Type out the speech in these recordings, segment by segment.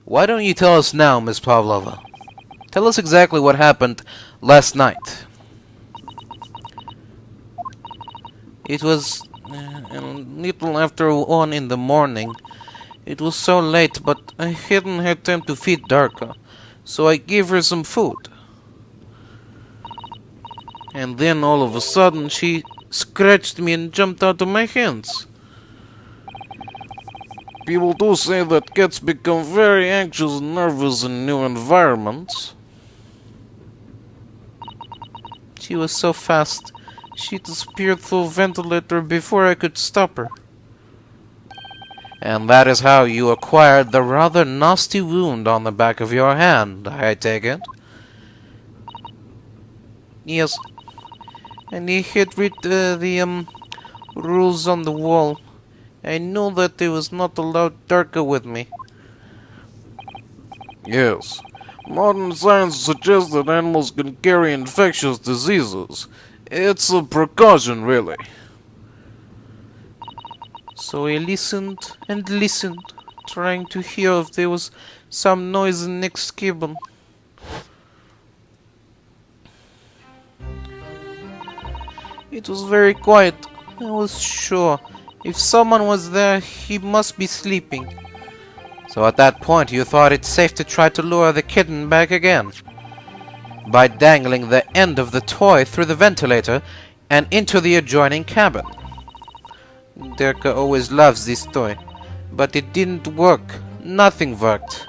Why don't you tell us now, Miss Pavlova? Tell us exactly what happened last night. It was a little after 1 in the morning. It was so late, but I hadn't had time to feed Darka, so I gave her some food. And then all of a sudden she scratched me and jumped out of my hands. People do say that cats become very anxious and nervous in new environments. She was so fast, she disappeared through a ventilator before I could stop her. And that is how you acquired the rather nasty wound on the back of your hand, I take it? Yes. And he had read the rules on the wall. I knew that I was not allowed Darka with me. Yes. Modern science suggests that animals can carry infectious diseases. It's a precaution, really. So I listened and listened, trying to hear if there was some noise in the next cabin. It was very quiet. I was sure if someone was there, he must be sleeping. So at that point, you thought it safe to try to lure the kitten back again by dangling the end of the toy through the ventilator and into the adjoining cabin. Derka always loves this toy, but it didn't work. Nothing worked.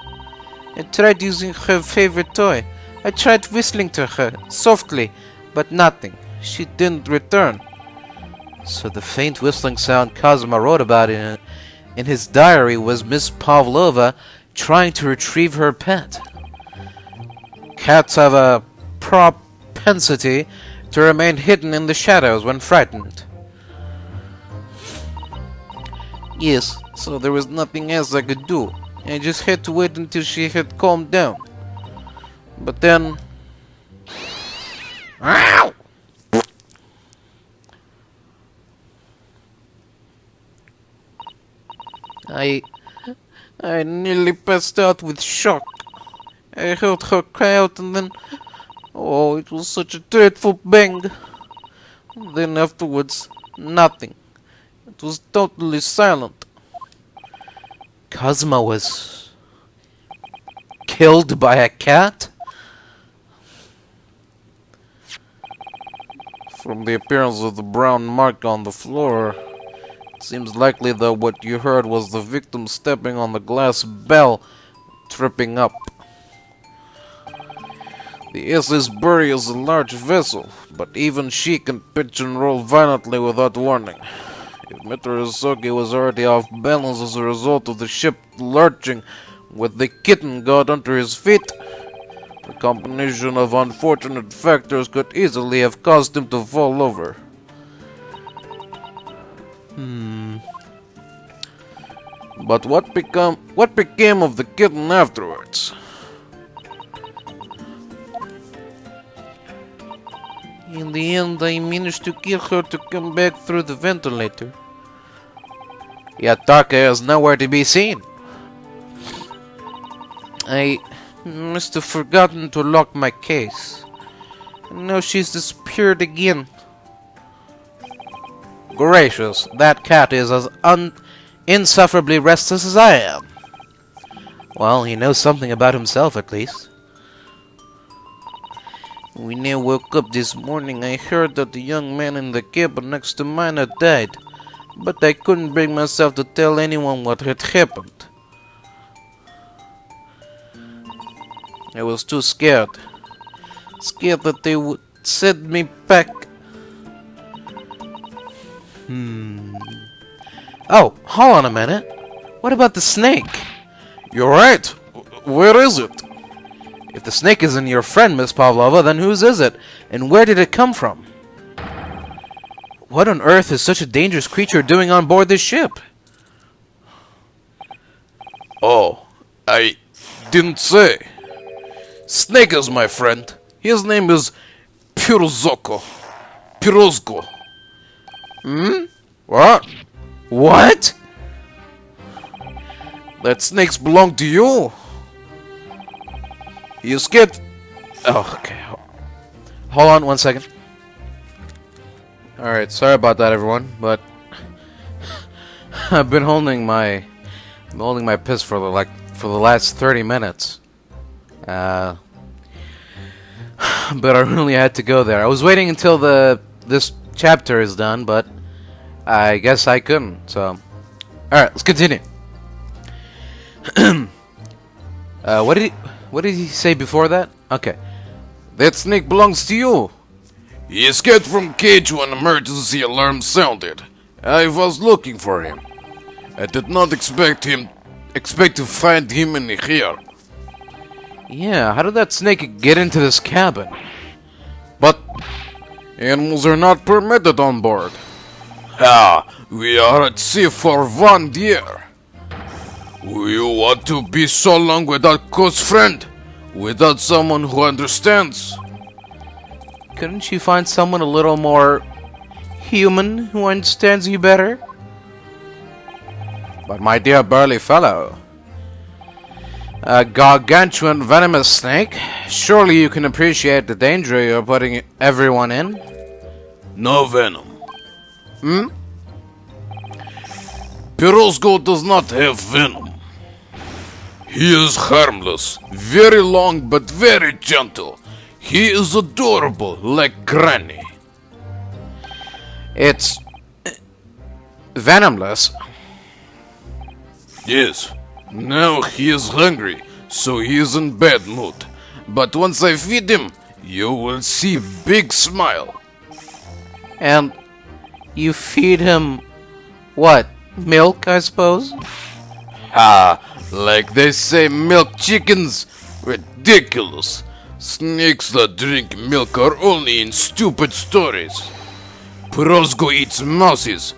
I tried using her favorite toy. I tried whistling to her, softly, but nothing. She didn't return. So the faint whistling sound Kazuma wrote about in his diary was Miss Pavlova trying to retrieve her pet. Cats have a propensity to remain hidden in the shadows when frightened. Yes, so there was nothing else I could do. I just had to wait until she had calmed down. But then... Ow! I nearly passed out with shock. I heard her cry out and then... Oh, it was such a dreadful bang. Then afterwards, nothing. It was totally silent. Kazuma was... killed by a cat? From the appearance of the brown mark on the floor, it seems likely that what you heard was the victim stepping on the glass bell, tripping up. The SS Bury is a large vessel, but even she can pitch and roll violently without warning. If Mitarazoki was already off balance as a result of the ship lurching with the kitten got under his feet, the combination of unfortunate factors could easily have caused him to fall over. But what became of the kitten afterwards? In the end, I managed to get her to come back through the ventilator. Yet Darka is nowhere to be seen. I must have forgotten to lock my case. And now she's disappeared again. Gracious, that cat is as insufferably restless as I am. Well, he knows something about himself at least. When I woke up this morning, I heard that the young man in the cabin next to mine had died, but I couldn't bring myself to tell anyone what had happened. I was too scared. Scared that they would send me back. Oh, hold on a minute. What about the snake? You're right. Where is it? If the snake isn't your friend, Miss Pavlova, then whose is it? And where did it come from? What on earth is such a dangerous creature doing on board this ship? Oh, I didn't say. Snake is my friend. His name is Pirozoko. Pirozko. What? What? That snakes belong to you. He escaped. Oh, okay. Hold on 1 second. Alright, sorry about that, everyone, but I've been holding my piss for the last 30 minutes. But I really had to go there. I was waiting until this chapter is done, but I guess I couldn't. So, all right, let's continue. What did he say before that? Okay, That snake belongs to you. He escaped from cage when emergency alarm sounded. I was looking for him. I did not expect to find him in here. yeah. How did that snake get into this cabin? But animals are not permitted on board. We are at sea for 1 year. You want to be so long without close friend? Without someone who understands? Couldn't you find someone a little more human who understands you better? But my dear burly fellow, a gargantuan venomous snake, surely you can appreciate the danger you're putting everyone in? No venom. Pirozgo does not have venom. He is harmless, very long but very gentle. He is adorable, like Granny. It's venomless. Yes, now he is hungry, so he is in bad mood. But once I feed him, you will see big smile. And you feed him what? Milk, I suppose? Like they say milk chickens? Ridiculous. Snakes that drink milk are only in stupid stories. Pirozgo eats mouses.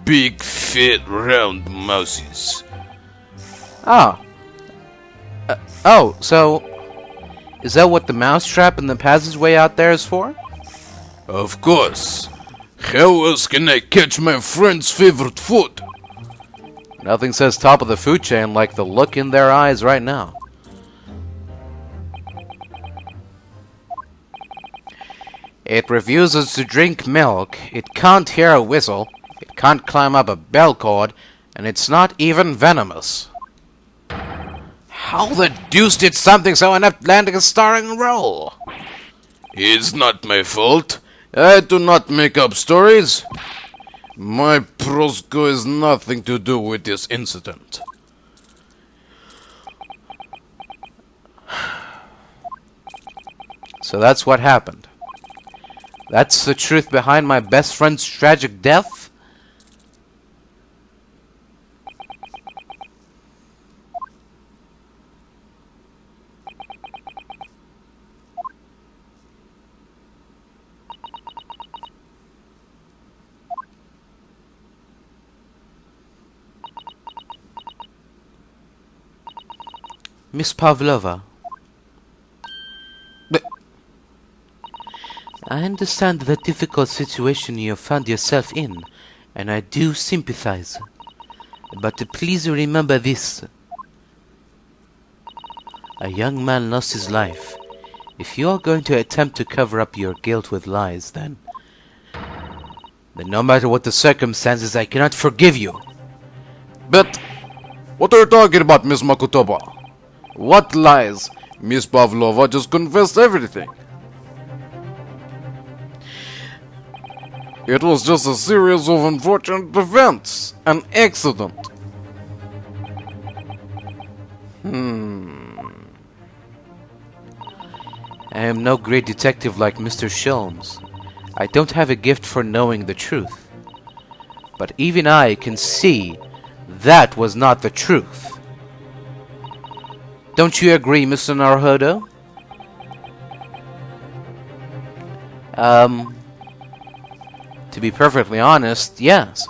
Big, fat, round mouses. So is that what the mousetrap in the passageway out there is for? Of course. How else can I catch my friend's favorite food? Nothing says top of the food chain like the look in their eyes right now. It refuses to drink milk, it can't hear a whistle, it can't climb up a bell cord, and it's not even venomous. How the deuce did something so inept land a starring role? It's not my fault. I do not make up stories. My Pirozgo has nothing to do with this incident. So that's what happened. That's the truth behind my best friend's tragic death? Miss Pavlova. I understand the difficult situation you have found yourself in, and I do sympathize. But please remember this. A young man lost his life. If you are going to attempt to cover up your guilt with lies, then no matter what the circumstances, I cannot forgive you. But what are you talking about, Miss Makutoba? What lies? Miss Pavlova just confessed everything. It was just a series of unfortunate events. An accident. I am no great detective like Mr. Sholmes. I don't have a gift for knowing the truth. But even I can see that was not the truth. Don't you agree, Mr. Naruhodo? To be perfectly honest, yes.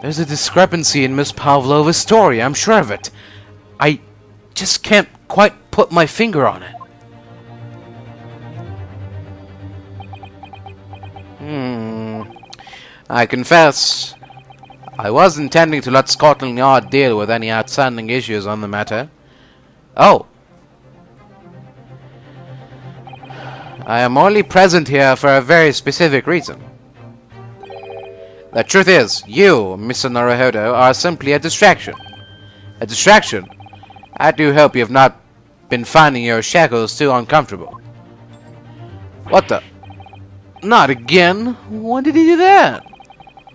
There's a discrepancy in Miss Pavlova's story, I'm sure of it. I just can't quite put my finger on it. I confess, I was intending to let Scotland Yard deal with any outstanding issues on the matter. Oh, I am only present here for a very specific reason. The truth is, you, Mr. Naruhodo, are simply a distraction. A distraction? I do hope you have not been finding your shackles too uncomfortable. What the? Not again? When did he do that?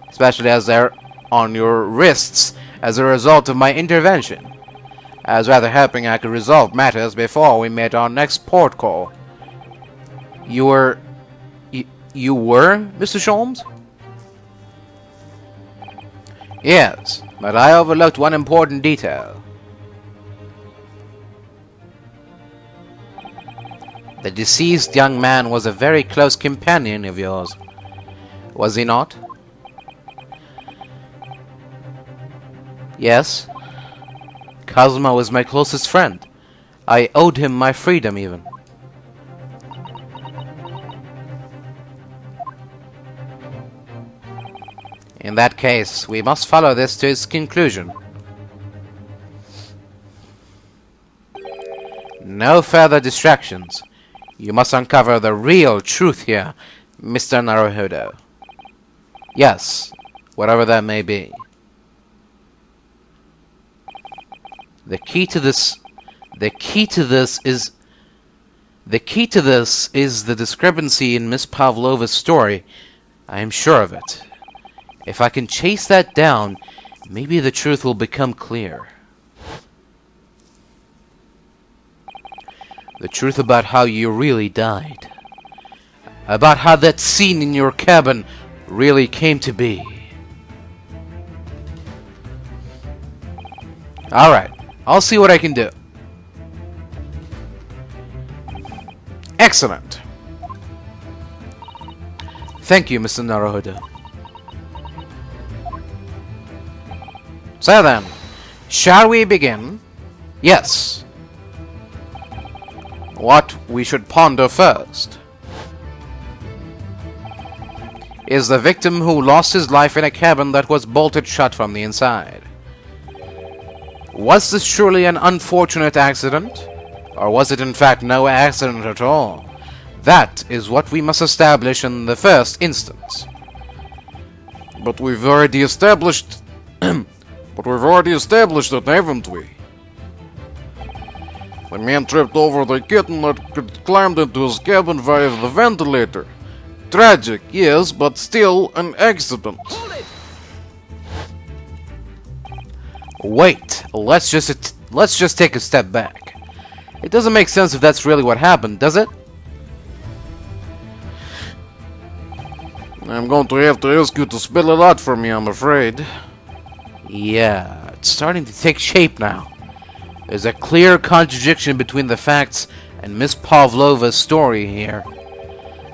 Especially as they're on your wrists as a result of my intervention. I was rather hoping I could resolve matters before we made our next port call. You were, Mr. Sholmes? Yes, but I overlooked one important detail. The deceased young man was a very close companion of yours, was he not? Yes. Kazuma was my closest friend. I owed him my freedom, even. In that case, we must follow this to its conclusion. No further distractions. You must uncover the real truth here, Mr. Naruhodo. Yes, whatever that may be. The key to this is the discrepancy in Miss Pavlova's story. I am sure of it. If I can chase that down, maybe the truth will become clear. The truth about how you really died. About how that scene in your cabin really came to be. Alright, I'll see what I can do. Excellent. Thank you, Mr. Naruhodo. So then, shall we begin? Yes. What we should ponder first is the victim who lost his life in a cabin that was bolted shut from the inside. Was this truly an unfortunate accident? Or was it in fact no accident at all? That is what we must establish in the first instance. But we've already established... that, haven't we? The man tripped over the kitten that could climb into his cabin via the ventilator. Tragic, yes, but still an accident. Wait, let's just take a step back. It doesn't make sense if that's really what happened, does it? I'm going to have to ask you to spell it out for me, I'm afraid. Yeah, it's starting to take shape now. There's a clear contradiction between the facts and Miss Pavlova's story here.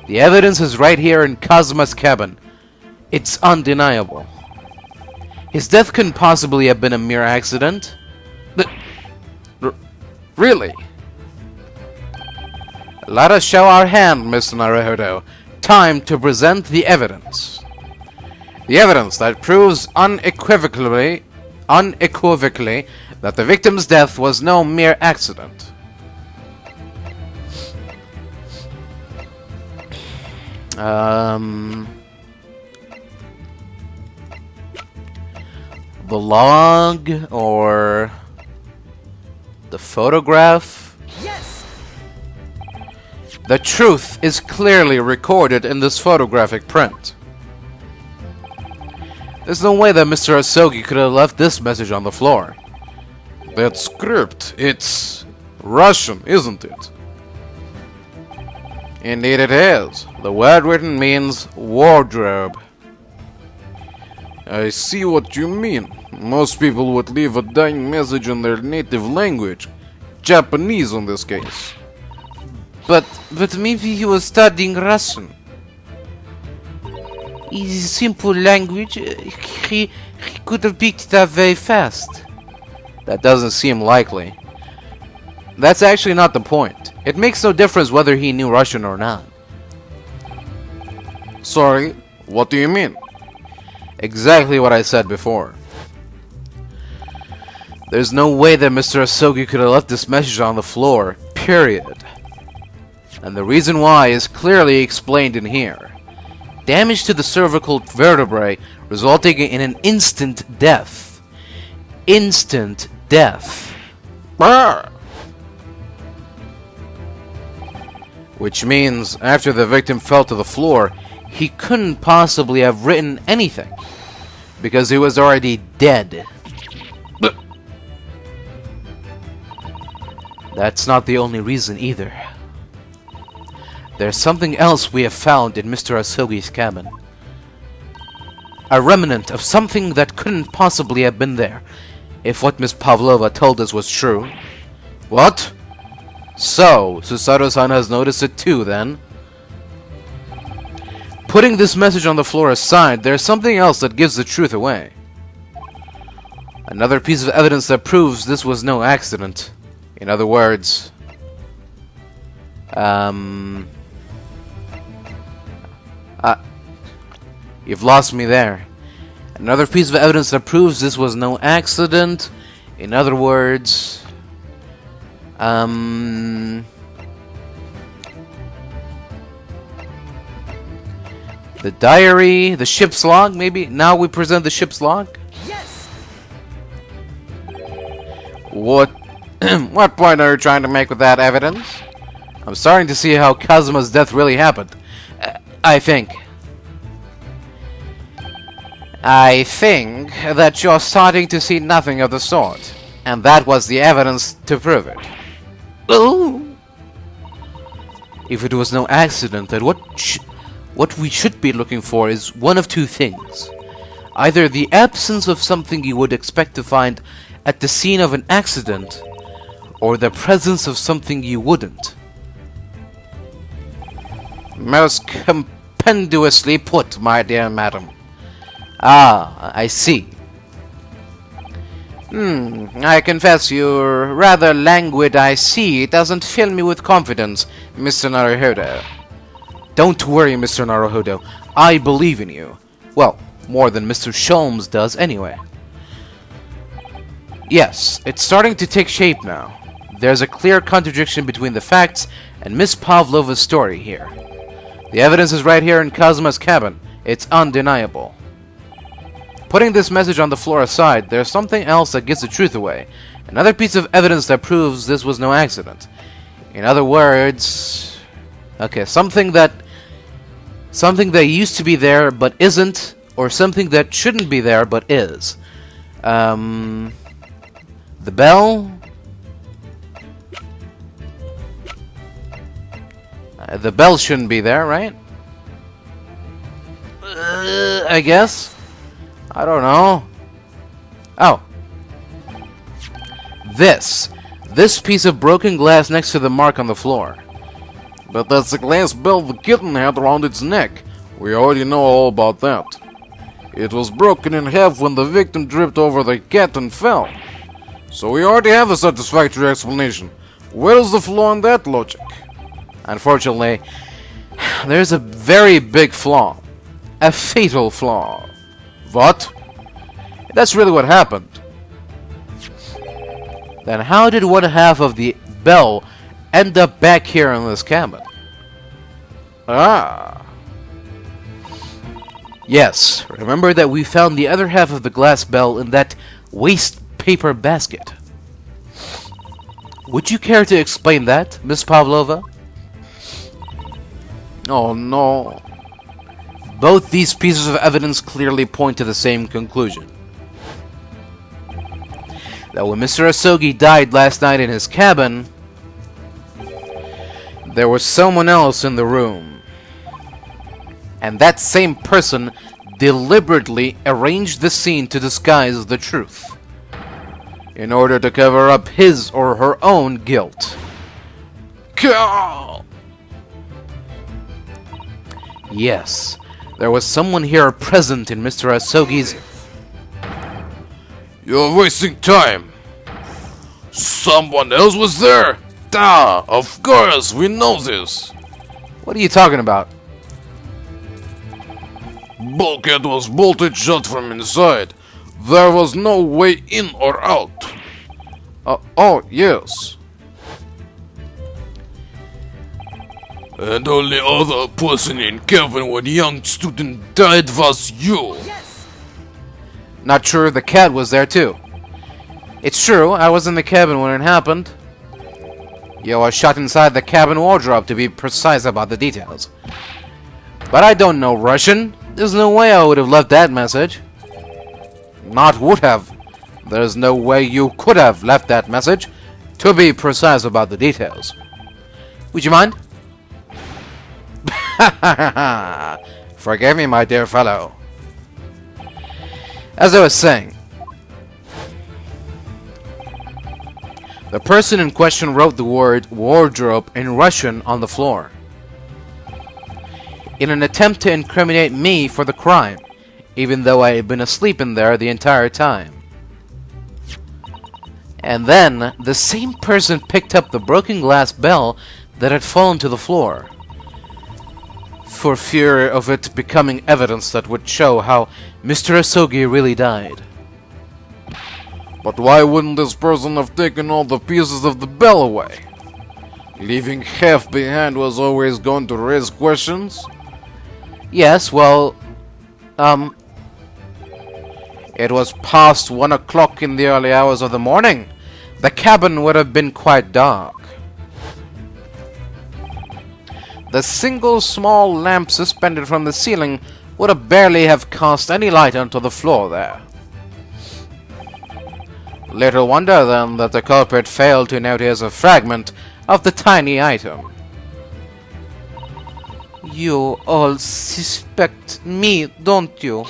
The evidence is right here in Kazuma's cabin. It's undeniable. His death couldn't possibly have been a mere accident. Really? Let us show our hand, Mr. Naruhodo. Time to present the evidence. The evidence that proves unequivocally that the victim's death was no mere accident. The log or the photograph? Yes! The truth is clearly recorded in this photographic print. There's no way that Mr. Asogi could have left this message on the floor. That script, it's Russian, isn't it? Indeed it is. The word written means wardrobe. I see what you mean. Most people would leave a dying message in their native language. Japanese in this case. But maybe he was studying Russian. His simple language, he could have picked it up very fast. That doesn't seem likely. That's actually not the point. It makes no difference whether he knew Russian or not. Sorry, what do you mean? Exactly what I said before. There's no way that Mr. Asogi could have left this message on the floor, period. And the reason why is clearly explained in here. Damage to the cervical vertebrae resulting in an instant death. Instant death. Brr. Which means after the victim fell to the floor, he couldn't possibly have written anything. Because he was already dead. That's not the only reason either. There's something else we have found in Mr. Asogi's cabin. A remnant of something that couldn't possibly have been there, if what Miss Pavlova told us was true. What? So, Susato-san has noticed it too, then? Putting this message on the floor aside, there's something else that gives the truth away. Another piece of evidence that proves this was no accident. In other words... You've lost me there. Another piece of evidence that proves this was no accident. In other words... The diary, the ship's log, maybe? Now we present the ship's log? Yes! What what point are you trying to make with that evidence? I'm starting to see how Kazuma's death really happened. I think that you're starting to see nothing of the sort. And that was the evidence to prove it. Oh! If it was no accident, then what we should be looking for is one of two things. Either the absence of something you would expect to find at the scene of an accident, or the presence of something you wouldn't. Most compendiously put, my dear madam. Ah, I see. I confess your rather languid "I see" doesn't fill me with confidence, Mr. Naruhodo. Don't worry, Mr. Naruhodo. I believe in you. Well, more than Mr. Sholmes does anyway. Yes, it's starting to take shape now. There's a clear contradiction between the facts and Miss Pavlova's story here. The evidence is right here in Kazuma's cabin. It's undeniable. Putting this message on the floor aside, there's something else that gives the truth away. Another piece of evidence that proves this was no accident. In other words... Okay, something that used to be there but isn't, or something that shouldn't be there but is. The bell? The bell shouldn't be there, right? I guess. I don't know. Oh. This piece of broken glass next to the mark on the floor. But that's the glass bell the kitten had around its neck. We already know all about that. It was broken in half when the victim tripped over the cat and fell. So we already have a satisfactory explanation. Where is the flaw in that logic? Unfortunately, there's a very big flaw. A fatal flaw. What? That's really what happened. Then how did one half of the bell end up back here in this cabin? Ah. Yes, remember that we found the other half of the glass bell in that waste paper basket. Would you care to explain that, Miss Pavlova? Oh no. Both these pieces of evidence clearly point to the same conclusion. That when Mr. Asogi died last night in his cabin, there was someone else in the room. And that same person deliberately arranged the scene to disguise the truth, in order to cover up his or her own guilt. Yes, there was someone here present in Mr. Asogi's... You're wasting time. Someone else was there. Duh, of course, we know this. What are you talking about? Bulkhead was bolted shut from inside. There was no way in or out. Oh, yes. And only other person in cabin when young student died was you. Not sure the cat was there too. It's true, I was in the cabin when it happened. You were shot inside the cabin wardrobe, to be precise about the details. But I don't know Russian. There's no way I would have left that message. Not would have. There's no way you could have left that message, to be precise about the details. Would you mind? Forgive me, my dear fellow. As I was saying, the person in question wrote the word wardrobe in Russian on the floor in an attempt to incriminate me for the crime, even though I had been asleep in there the entire time. And then, the same person picked up the broken glass bell that had fallen to the floor, for fear of it becoming evidence that would show how Mr. Asogi really died. But why wouldn't this person have taken all the pieces of the bell away? Leaving half behind was always going to raise questions? Yes, well, it was past 1 o'clock in the early hours of the morning. The cabin would have been quite dark. The single small lamp suspended from the ceiling would have barely have cast any light onto the floor there. Little wonder then that the culprit failed to notice a fragment of the tiny item. You all suspect me, don't you?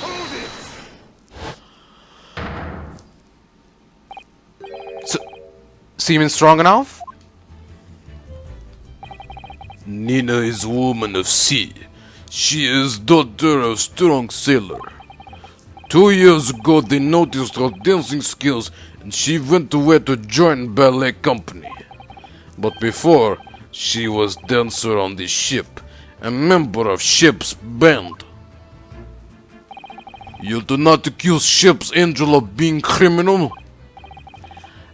Seeming strong enough? Nina is woman of sea. She is daughter of strong sailor. 2 years ago they noticed her dancing skills and she went away to join ballet company. But before, she was dancer on the ship, a member of ship's band. You do not accuse ship's angel of being criminal?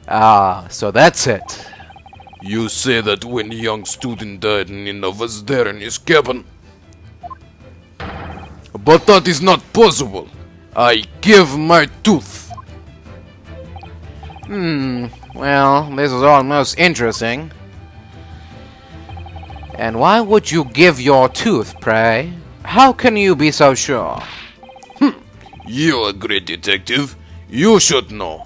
Ah, so that's it. You say that when young student died, Nina was there in his cabin. But that is not possible. I give my tooth. Well, this is almost interesting. And why would you give your tooth, pray? How can you be so sure? You're a great detective. You should know.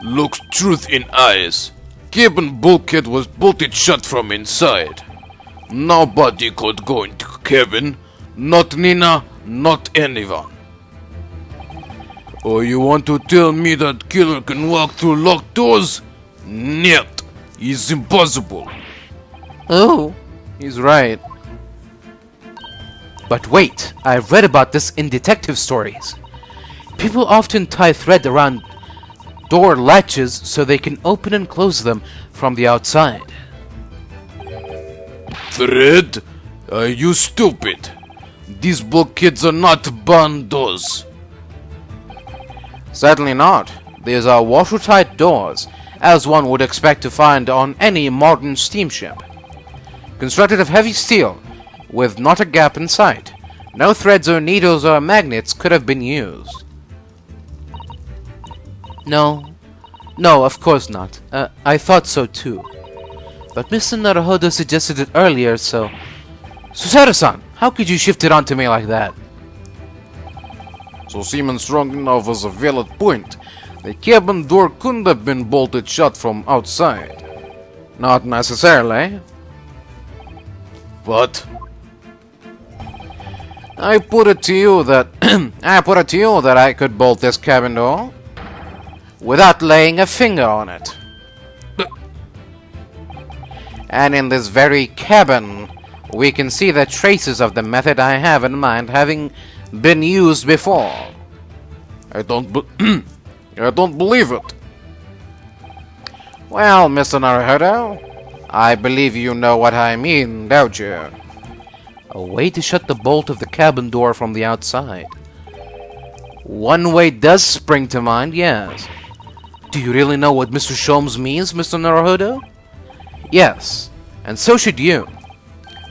Looks truth in eyes. Cabin bulkhead was bolted shut from inside. Nobody could go into cabin. Not Nina, not anyone. Or you want to tell me that killer can walk through locked doors? Нет, it's impossible. Oh, he's right. But wait, I've read about this in detective stories. People often tie thread around door latches so they can open and close them from the outside. Thread? Are you stupid? These bulkheads are not barn doors. Certainly not. These are watertight doors, as one would expect to find on any modern steamship. Constructed of heavy steel, with not a gap in sight. No threads or needles or magnets could have been used. No, of course not. I thought so too. But Mr. Naruhodo suggested it earlier, so... Susaru-san, how could you shift it onto me like that? So seeming strong enough was a valid point. The cabin door couldn't have been bolted shut from outside. Not necessarily. But I put it to you that I could bolt this cabin door without laying a finger on it. And in this very cabin, we can see the traces of the method I have in mind having been used before. I don't believe it. Well, Mr. Naruhodo, I believe you know what I mean, don't you? A way to shut the bolt of the cabin door from the outside. One way does spring to mind, yes. Do you really know what Mr. Sholmes means, Mr. Naruhodo? Yes, and so should you.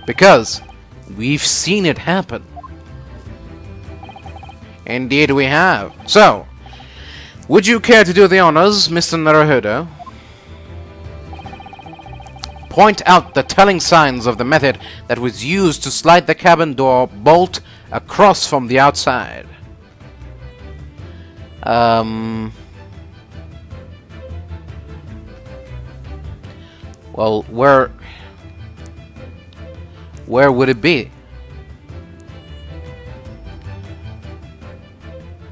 Because we've seen it happen. Indeed we have. So, would you care to do the honors, Mr. Naruhodo? Point out the telling signs of the method that was used to slide the cabin door bolt across from the outside. Well, where would it be?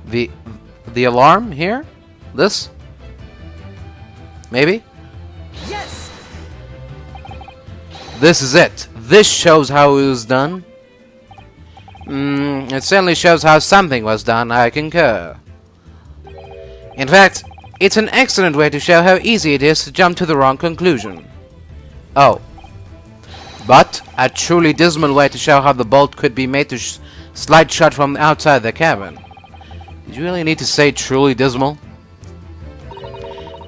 The alarm here? This? Maybe? Yes! This is it. This shows how it was done. It certainly shows how something was done, I concur. In fact, it's an excellent way to show how easy it is to jump to the wrong conclusion. Oh. But a truly dismal way to show how the bolt could be made to slide shut from outside the cabin. Did you really need to say truly dismal?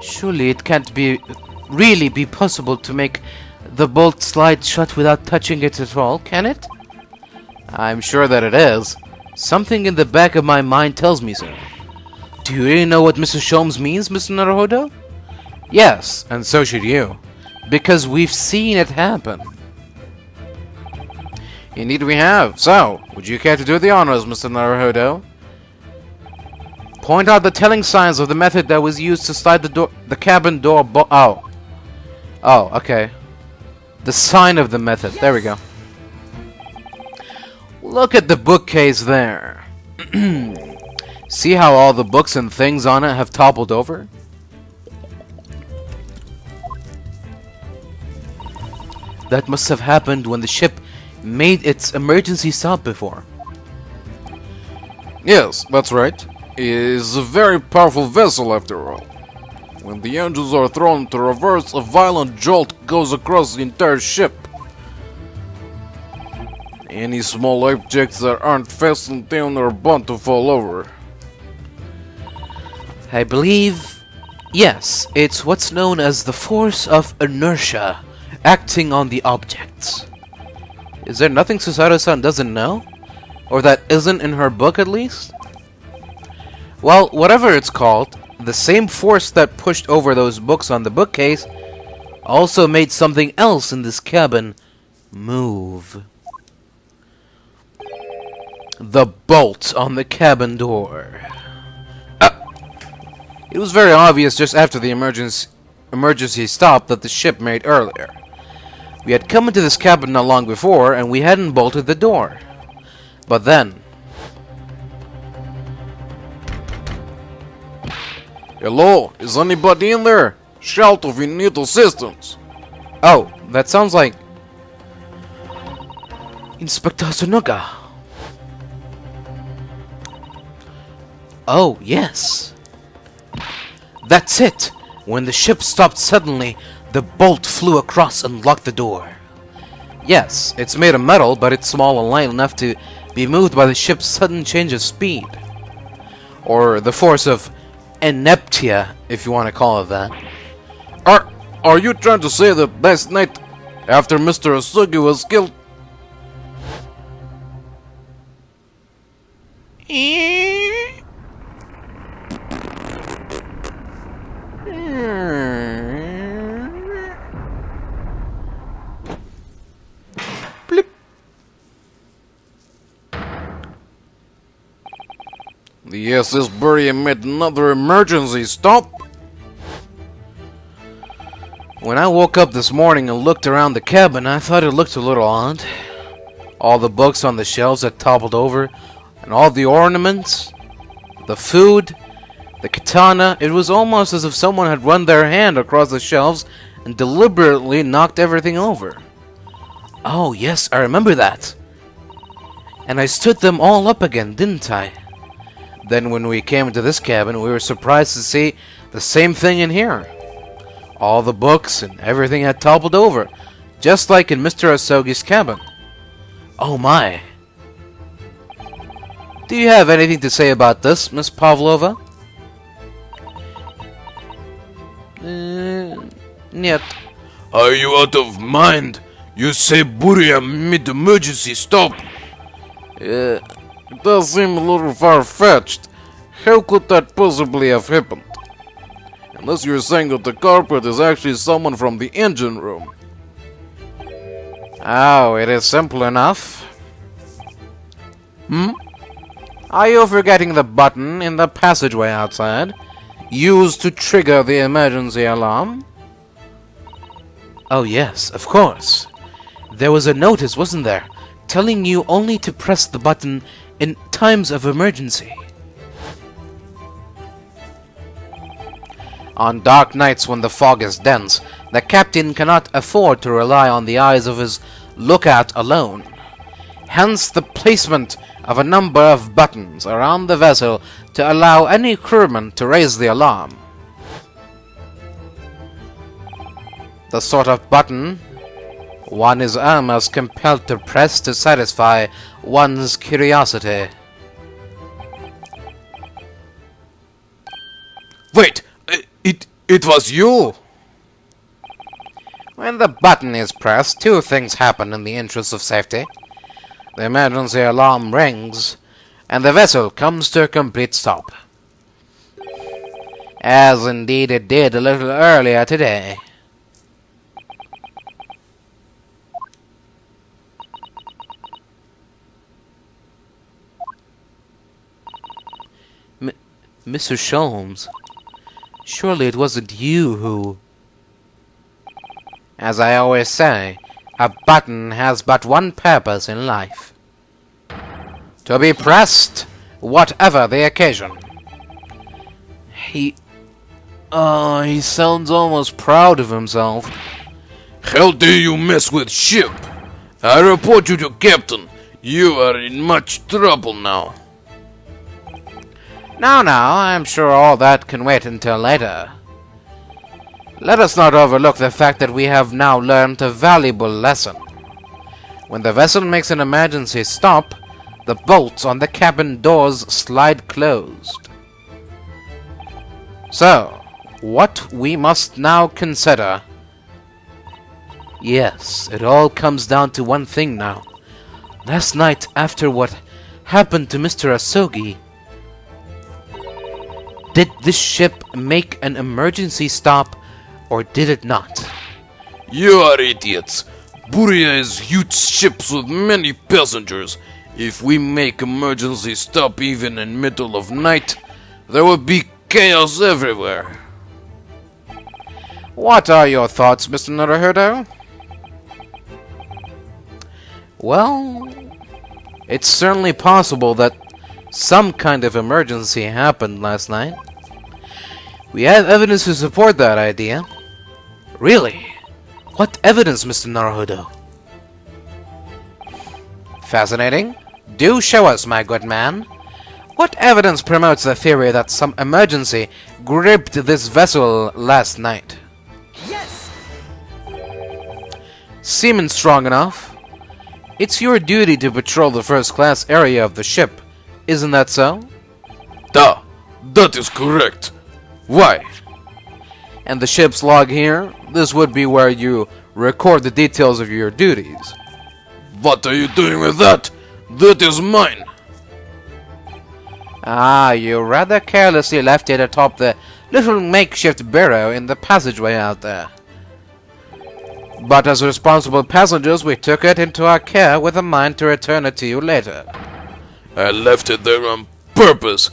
Surely it can't really be possible to make the bolt slide shut without touching it at all, can it? I'm sure that it is. Something in the back of my mind tells me so. Do you really know what Mr. Sholmes means, Mr. Naruhodo? Yes, and so should you. Because we've seen it happen. Indeed we have. So, would you care to do the honors, Mr. Naruhodo? Point out the telling signs of the method that was used to slide the cabin door oh, okay. The sign of the method. Yes. There we go. Look at the bookcase there. See how all the books and things on it have toppled over? That must have happened when the ship made its emergency stop before. Yes, that's right. It is a very powerful vessel after all. When the engines are thrown to reverse, a violent jolt goes across the entire ship. Any small objects that aren't fastened down are bound to fall over. I believe, yes, it's what's known as the force of inertia acting on the objects. Is there nothing Susato-san doesn't know? Or that isn't in her book at least? Well, whatever it's called, the same force that pushed over those books on the bookcase also made something else in this cabin move. The bolt on the cabin door. It was very obvious just after the emergency stop that the ship made earlier. We had come into this cabin not long before, and we hadn't bolted the door. But then... Hello? Is anybody in there? Shout if you need assistance. Oh, that sounds like... Inspector Sonoga. Oh, yes. That's it! When the ship stopped suddenly, the bolt flew across and locked the door. Yes, it's made of metal, but it's small and light enough to be moved by the ship's sudden change of speed. Or the force of ineptia, if you want to call it that. Are you trying to say that last night, after Mr. Asugi was killed... Blip. The SS Bury made another emergency stop? When I woke up this morning and looked around the cabin, I thought it looked a little odd. All the books on the shelves had toppled over, and all the ornaments, the food, the katana, it was almost as if someone had run their hand across the shelves and deliberately knocked everything over. Oh, yes, I remember that. And I stood them all up again, didn't I? Then when we came into this cabin, we were surprised to see the same thing in here. All the books and everything had toppled over, just like in Mr. Asogi's cabin. Oh my. Do you have anything to say about this, Miss Pavlova? Niet. Are you out of mind? You say Buria made emergency stop. It does seem a little far-fetched. How could that possibly have happened? Unless you're saying that the culprit is actually someone from the engine room. Oh, it is simple enough. Are you forgetting the button in the passageway outside, used to trigger the emergency alarm? Oh yes, of course. There was a notice, wasn't there, telling you only to press the button in times of emergency. On dark nights when the fog is dense, the captain cannot afford to rely on the eyes of his lookout alone. Hence the placement of a number of buttons around the vessel to allow any crewman to raise the alarm. The sort of button one is almost compelled to press to satisfy one's curiosity. Wait, it was you? When the button is pressed, two things happen in the interest of safety. The emergency alarm rings, and the vessel comes to a complete stop. As indeed it did a little earlier today. Mr. Sholmes, surely it wasn't you who... As I always say, a button has but one purpose in life. To be pressed, whatever the occasion. He sounds almost proud of himself. How dare you mess with ship? I report you to Captain. You are in much trouble now. Now, I'm sure all that can wait until later. Let us not overlook the fact that we have now learned a valuable lesson. When the vessel makes an emergency stop, the bolts on the cabin doors slide closed. So, what we must now consider... Yes, it all comes down to one thing now. Last night, after what happened to Mr. Asogi, did this ship make an emergency stop, or did it not? You are idiots. Buria is huge ships with many passengers. If we make emergency stop even in middle of night, there will be chaos everywhere. What are your thoughts, Mr. Naruhodo? Well, it's certainly possible that some kind of emergency happened last night. We have evidence to support that idea. Really? What evidence, Mr. Naruhodo? Fascinating. Do show us, my good man. What evidence promotes the theory that some emergency gripped this vessel last night? Yes! Seeming strong enough. It's your duty to patrol the first-class area of the ship. Isn't that so? That is correct. Why? And the ship's log here? This would be where you record the details of your duties. What are you doing with that? That is mine. Ah, you rather carelessly left it atop the little makeshift bureau in the passageway out there. But as responsible passengers, we took it into our care with a mind to return it to you later. I left it there on purpose.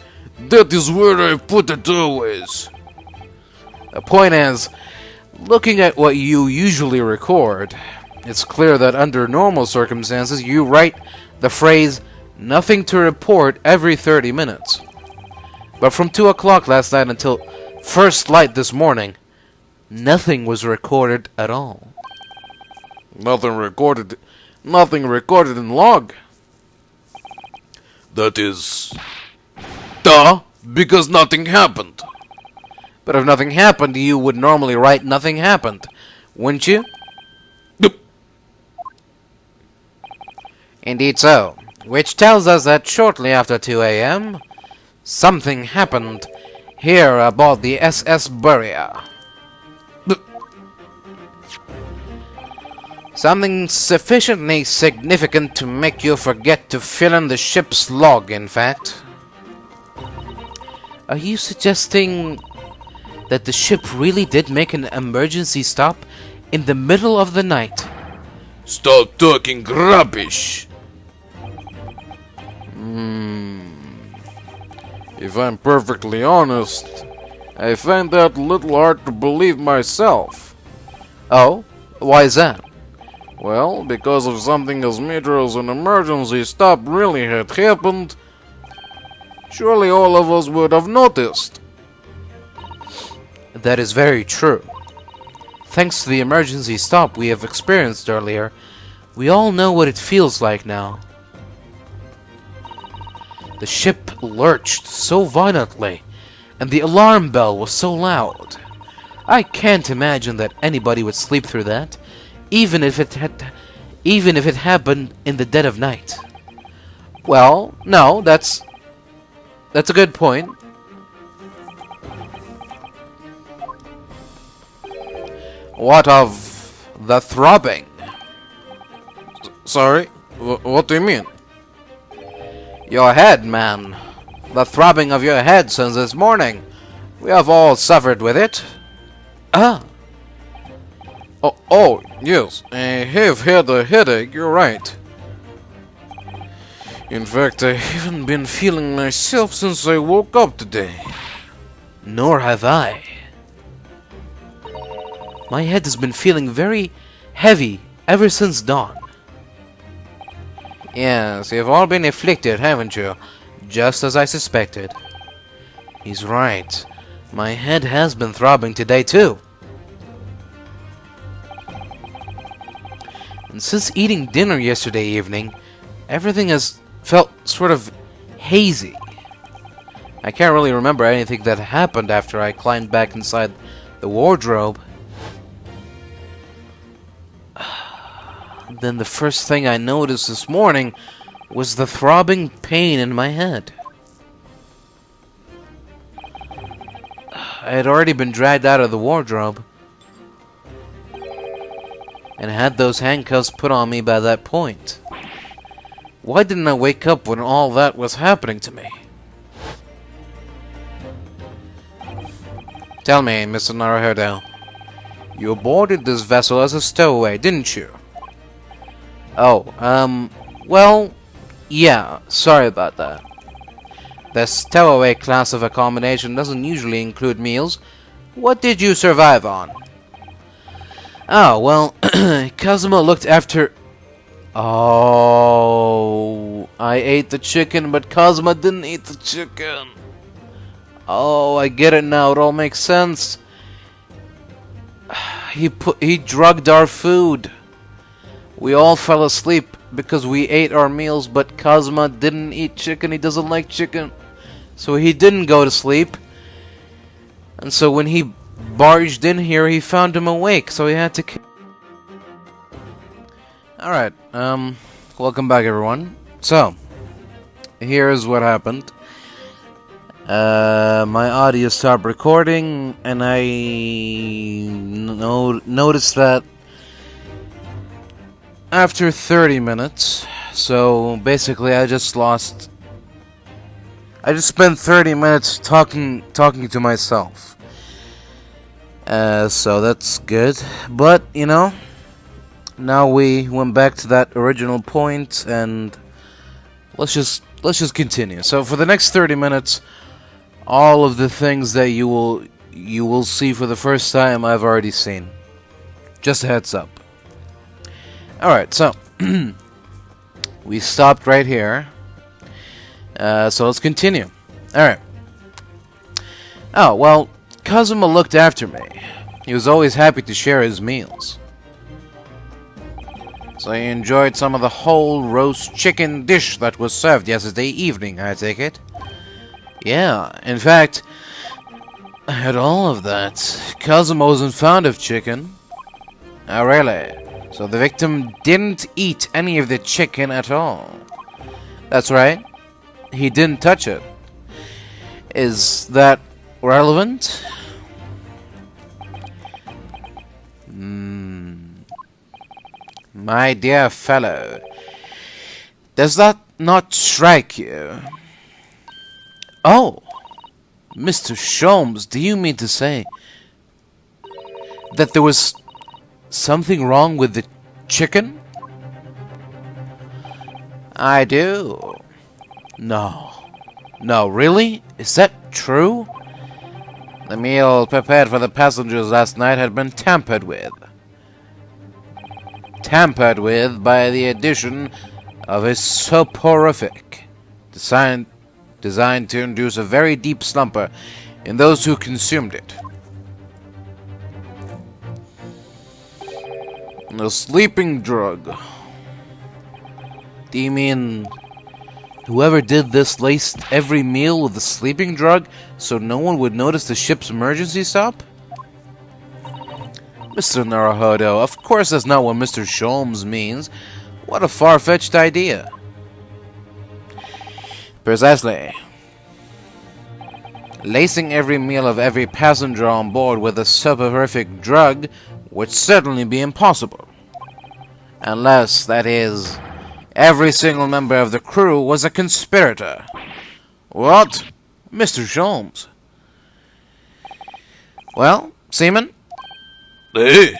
That is where I put it always. The point is, looking at what you usually record, it's clear that under normal circumstances you write the phrase, "nothing to report" every 30 minutes. But from 2 o'clock last night until first light this morning, nothing was recorded at all. Nothing recorded in log. That is... because nothing happened. But if nothing happened, you would normally write "nothing happened," wouldn't you? Yep. Indeed so. Which tells us that shortly after 2 a.m., something happened here aboard the SS Buria. Something sufficiently significant to make you forget to fill in the ship's log, in fact. Are you suggesting that the ship really did make an emergency stop in the middle of the night? Stop talking rubbish! If I'm perfectly honest, I find that a little hard to believe myself. Oh? Why is that? Well, because if something as major as an emergency stop really had happened, surely all of us would have noticed. That is very true. Thanks to the emergency stop we have experienced earlier, we all know what it feels like now. The ship lurched so violently, and the alarm bell was so loud. I can't imagine that anybody would sleep through that, even if it happened in the dead of night. Well, no, that's a good point. What of the throbbing? Sorry? What do you mean? Your head, man. The throbbing of your head since this morning. We have all suffered with it. Ah. Oh, yes, I have had a headache, you're right. In fact, I haven't been feeling myself since I woke up today. Nor have I. My head has been feeling very heavy ever since dawn. Yes, you've all been afflicted, haven't you? Just as I suspected. He's right. My head has been throbbing today too. And since eating dinner yesterday evening, everything has felt sort of hazy. I can't really remember anything that happened after I climbed back inside the wardrobe. Then the first thing I noticed this morning was the throbbing pain in my head. I had already been dragged out of the wardrobe and had those handcuffs put on me by that point. Why didn't I wake up when all that was happening to me? Tell me, Mr. Naruhodo, you boarded this vessel as a stowaway, didn't you? Oh, well, yeah, sorry about that. The stowaway class of accommodation doesn't usually include meals. What did you survive on? Oh, well, Kazuma looked after... Oh, I ate the chicken, but Kazuma didn't eat the chicken. Oh, I get it now, it all makes sense. He drugged our food. We all fell asleep because we ate our meals, but Kazuma didn't eat chicken. He doesn't like chicken. So he didn't go to sleep. And so when he barged in here, he found him awake, so he had to kill. Alright, welcome back everyone. So, here's what happened. My audio stopped recording, and I noticed that after 30 minutes, so basically I just spent 30 minutes talking to myself. So that's good. But, you know, now we went back to that original point, and let's just continue. So for the next 30 minutes, all of the things that you will see for the first time I've already seen. Just a heads up. Alright, so we stopped right here. So let's continue. Alright. Oh, well, Kazuma looked after me. He was always happy to share his meals. So he enjoyed some of the whole roast chicken dish that was served yesterday evening, I take it? Yeah, in fact, I had all of that. Kazuma wasn't fond of chicken. Oh, really? So the victim didn't eat any of the chicken at all. That's right. He didn't touch it. Is that relevant? My dear fellow, does that not strike you? Oh, Mr. Sholmes, do you mean to say that there was something wrong with the chicken? I do. No. No, really? Is that true? The meal prepared for the passengers last night had been tampered with. Tampered with by the addition of a soporific designed to induce a very deep slumber in those who consumed it. A sleeping drug. Do you mean whoever did this laced every meal with a sleeping drug so no one would notice the ship's emergency stop? Mr. Naruhodo, of course that's not what Mr. Sholmes means. What a far-fetched idea. Precisely. Lacing every meal of every passenger on board with a soporific drug would certainly be impossible. Unless, that is, every single member of the crew was a conspirator. What? Mr. Sholmes. Well, Seaman? Hey!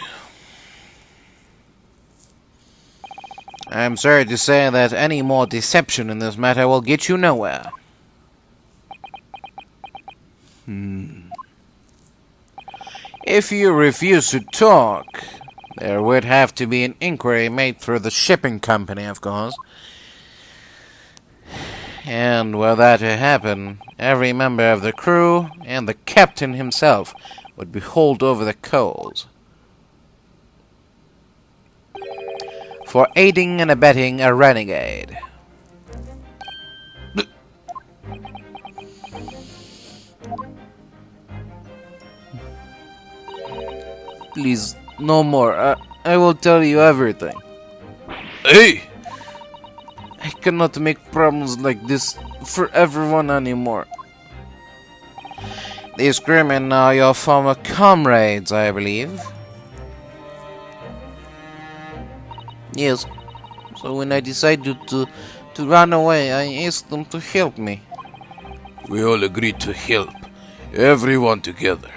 I'm sorry to say that any more deception in this matter will get you nowhere. If you refuse to talk, there would have to be an inquiry made through the shipping company, of course. And were that to happen, every member of the crew and the captain himself would be hauled over the coals for aiding and abetting a renegade. Please, no more. I will tell you everything. Hey! I cannot make problems like this for everyone anymore. These crewmen are your former comrades, I believe. Yes. So when I decided to run away, I asked them to help me. We all agreed to help. Everyone together.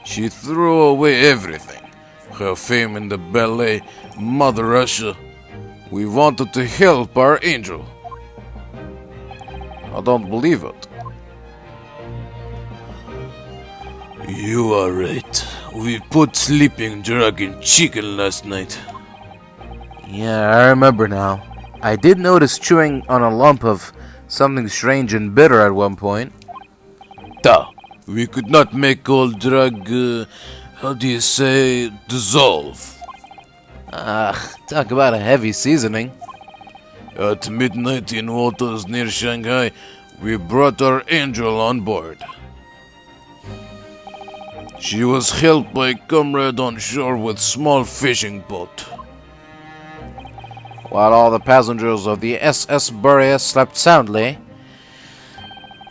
She threw away everything. Her fame in the ballet, Mother Russia. We wanted to help our angel. I don't believe it. You are right. We put sleeping drug in chicken last night. Yeah, I remember now. I did notice chewing on a lump of something strange and bitter at one point. Da. We could not make all drug, how do you say, dissolve. Talk about a heavy seasoning. At midnight in waters near Shanghai, we brought our angel on board. She was helped by a comrade on shore with small fishing boat. While all the passengers of the SS Boreas slept soundly,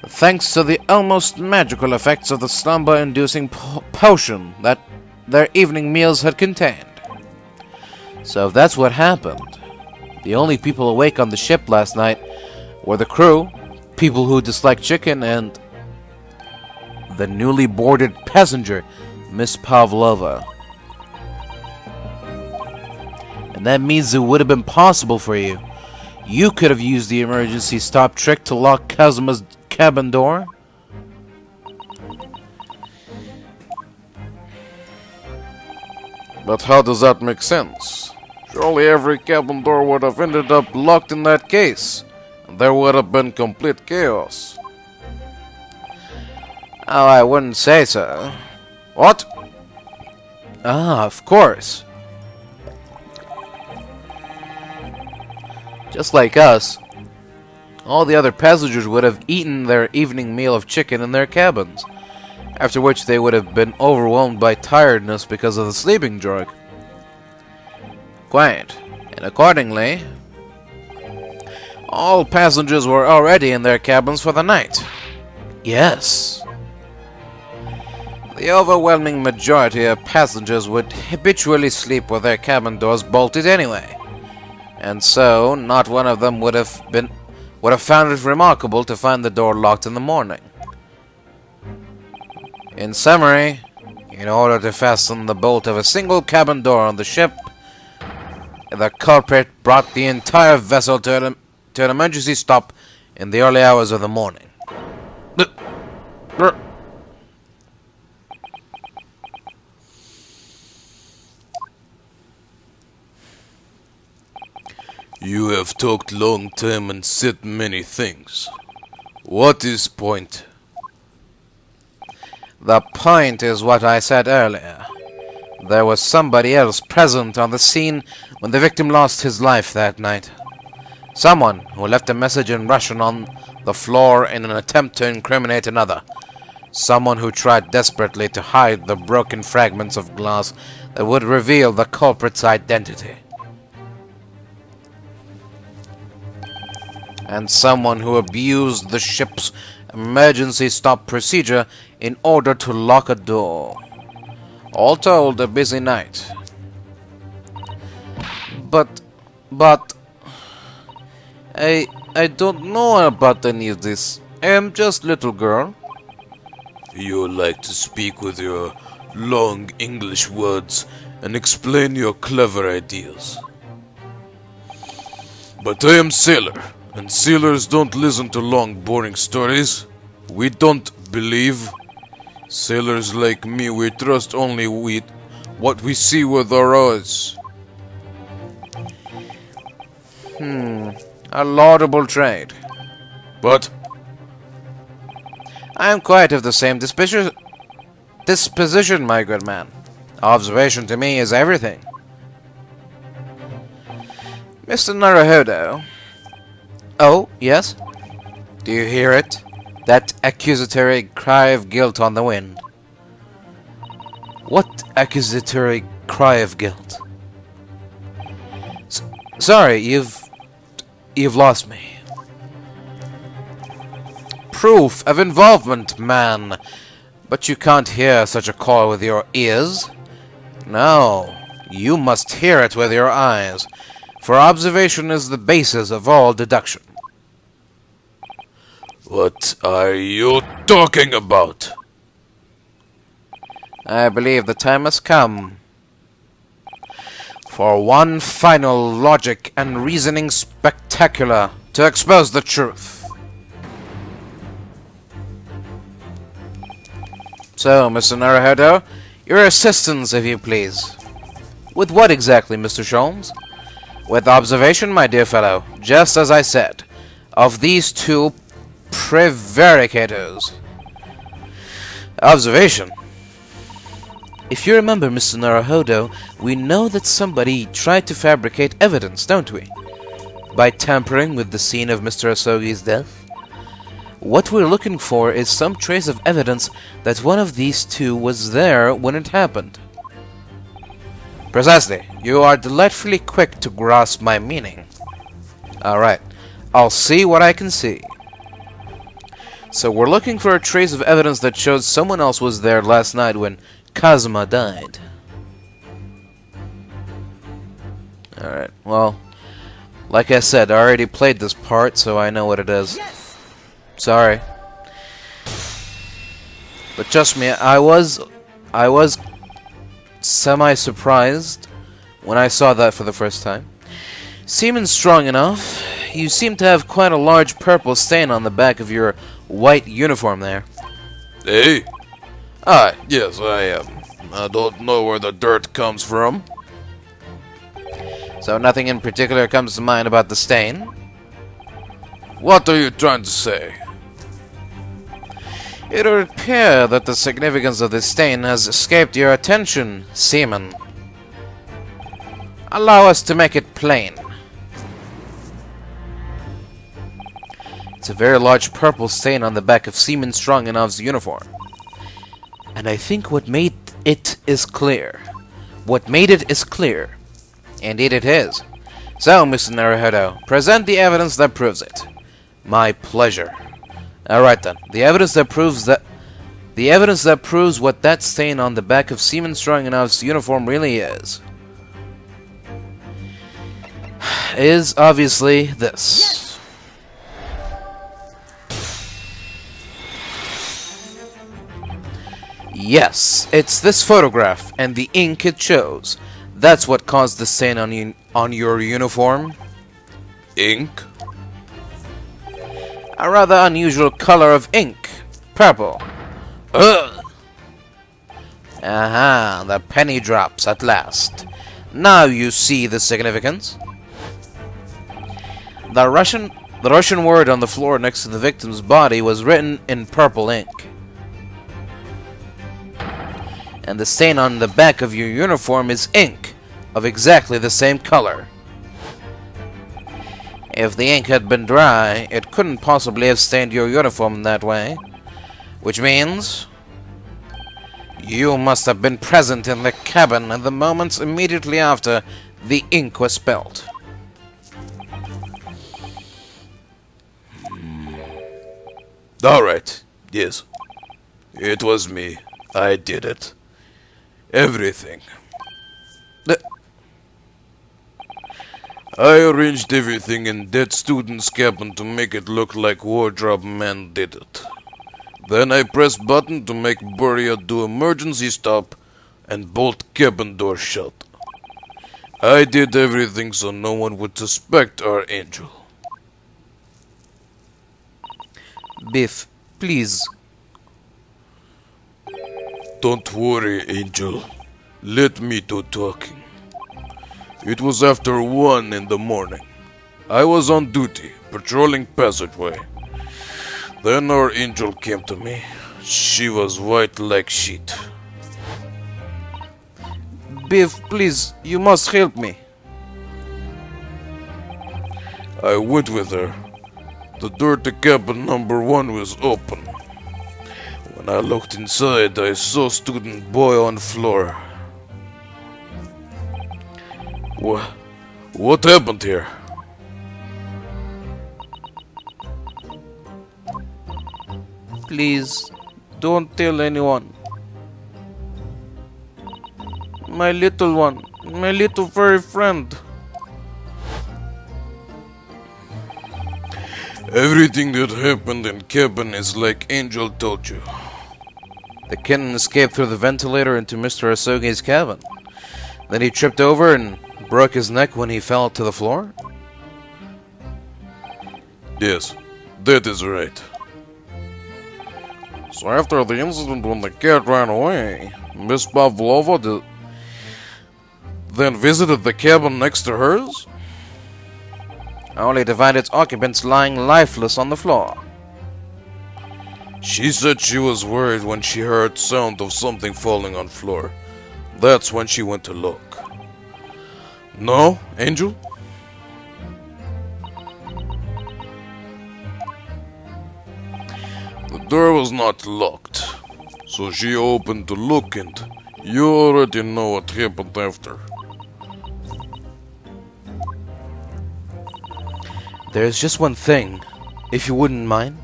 thanks to the almost magical effects of the slumber-inducing potion that their evening meals had contained. So if that's what happened, the only people awake on the ship last night were the crew, people who disliked chicken, and the newly boarded passenger, Miss Pavlova. And that means it would have been possible for you. You could have used the emergency stop trick to lock Kazuma's cabin door. But how does that make sense? Surely every cabin door would have ended up locked in that case, and there would have been complete chaos. Oh, I wouldn't say so. What? Ah, of course. Just like us, all the other passengers would have eaten their evening meal of chicken in their cabins, after which they would have been overwhelmed by tiredness because of the sleeping drug. Quite. And accordingly, all passengers were already in their cabins for the night. Yes. The overwhelming majority of passengers would habitually sleep with their cabin doors bolted anyway, and so not one of them would have found it remarkable to find the door locked in the morning. In summary, in order to fasten the bolt of a single cabin door on the ship, the culprit brought the entire vessel to an emergency stop in the early hours of the morning. You have talked long time and said many things. What is point? The point is what I said earlier. There was somebody else present on the scene when the victim lost his life that night. Someone who left a message in Russian on the floor in an attempt to incriminate another. Someone who tried desperately to hide the broken fragments of glass that would reveal the culprit's identity. And someone who abused the ship's emergency stop procedure in order to lock a door. All told, a busy night. But, I don't know about any of this. I am just little girl. You like to speak with your long English words and explain your clever ideas. But I am sailor. And sailors don't listen to long, boring stories. We don't believe. Sailors like me, we trust only what we see with our eyes. A laudable trade. But I am quite of the same disposition, my good man. Observation to me is everything. Mr. Naruhodo. Oh, yes? Do you hear it? That accusatory cry of guilt on the wind. What accusatory cry of guilt? Sorry, you've lost me. Proof of involvement, man. But you can't hear such a call with your ears. No, you must hear it with your eyes, for observation is the basis of all deduction. what are you talking about? I believe the time has come for one final logic and reasoning spectacular to expose the truth. So, Mr. Naruhodo, your assistance, if you please. With what exactly, Mr. Sholmes? With observation, my dear fellow, just as I said, of these two prevaricators. Observation? If you remember, Mr. Naruhodo, we know that somebody tried to fabricate evidence, don't we? By tampering with the scene of Mr. Asogi's death? What we're looking for is some trace of evidence that one of these two was there when it happened. Precisely. You are delightfully quick to grasp my meaning. Alright. I'll see what I can see. So we're looking for a trace of evidence that shows someone else was there last night when Kazuma died. Alright, well, like I said, I already played this part, so I know what it is. Yes! Sorry. But trust me, I was semi-surprised when I saw that for the first time. Seeming strong enough, you seem to have quite a large purple stain on the back of your white uniform there. Hey? Yes, I am. I don't know where the dirt comes from. So nothing in particular comes to mind about the stain? What are you trying to say? It would appear that the significance of this stain has escaped your attention, seaman. Allow us to make it plain. It's a very large purple stain on the back of Seaman Stronginov's uniform. And I think what made it is clear. What made it is clear. Indeed it is. So, Mr. Naruhodo, present the evidence that proves it. My pleasure. Alright then, the evidence that proves that The evidence that proves what that stain on the back of Seaman Stronganov's uniform really is obviously this. Yes, it's this photograph and the ink it shows. That's what caused the stain on your uniform. Ink? A rather unusual color of ink. Purple. Ugh! Aha, the penny drops at last. Now you see the significance. The Russian word on the floor next to the victim's body was written in purple ink. And the stain on the back of your uniform is ink of exactly the same color. If the ink had been dry, it couldn't possibly have stained your uniform that way. Which means you must have been present in the cabin in the moments immediately after the ink was spilled. Alright, yes. It was me. I did it. Everything. I arranged everything in that student's cabin to make it look like Wardrobe Man did it. Then I pressed button to make Buria do emergency stop and bolt cabin door shut. I did everything so no one would suspect our angel. Biff, please. Don't worry, Angel. Let me do talking. It was after 1 in the morning. I was on duty, patrolling passageway. Then our angel came to me. She was white like sheet. Biff, please, you must help me. I went with her. The door to cabin number 1 was open. When I looked inside, I saw student boy on floor. What happened here? Please, don't tell anyone. My little one, my little furry friend. Everything that happened in cabin is like Angel told you. The kitten escaped through the ventilator into Mr. Asogi's cabin. Then he tripped over and broke his neck when he fell to the floor? Yes, that is right. So after the incident when the cat ran away, Miss Pavlova then visited the cabin next to hers? Only to find its occupants lying lifeless on the floor. She said she was worried when she heard sound of something falling on floor. That's when she went to look. No, Angel? The door was not locked, so she opened to look, and you already know what happened after. There's just one thing, if you wouldn't mind.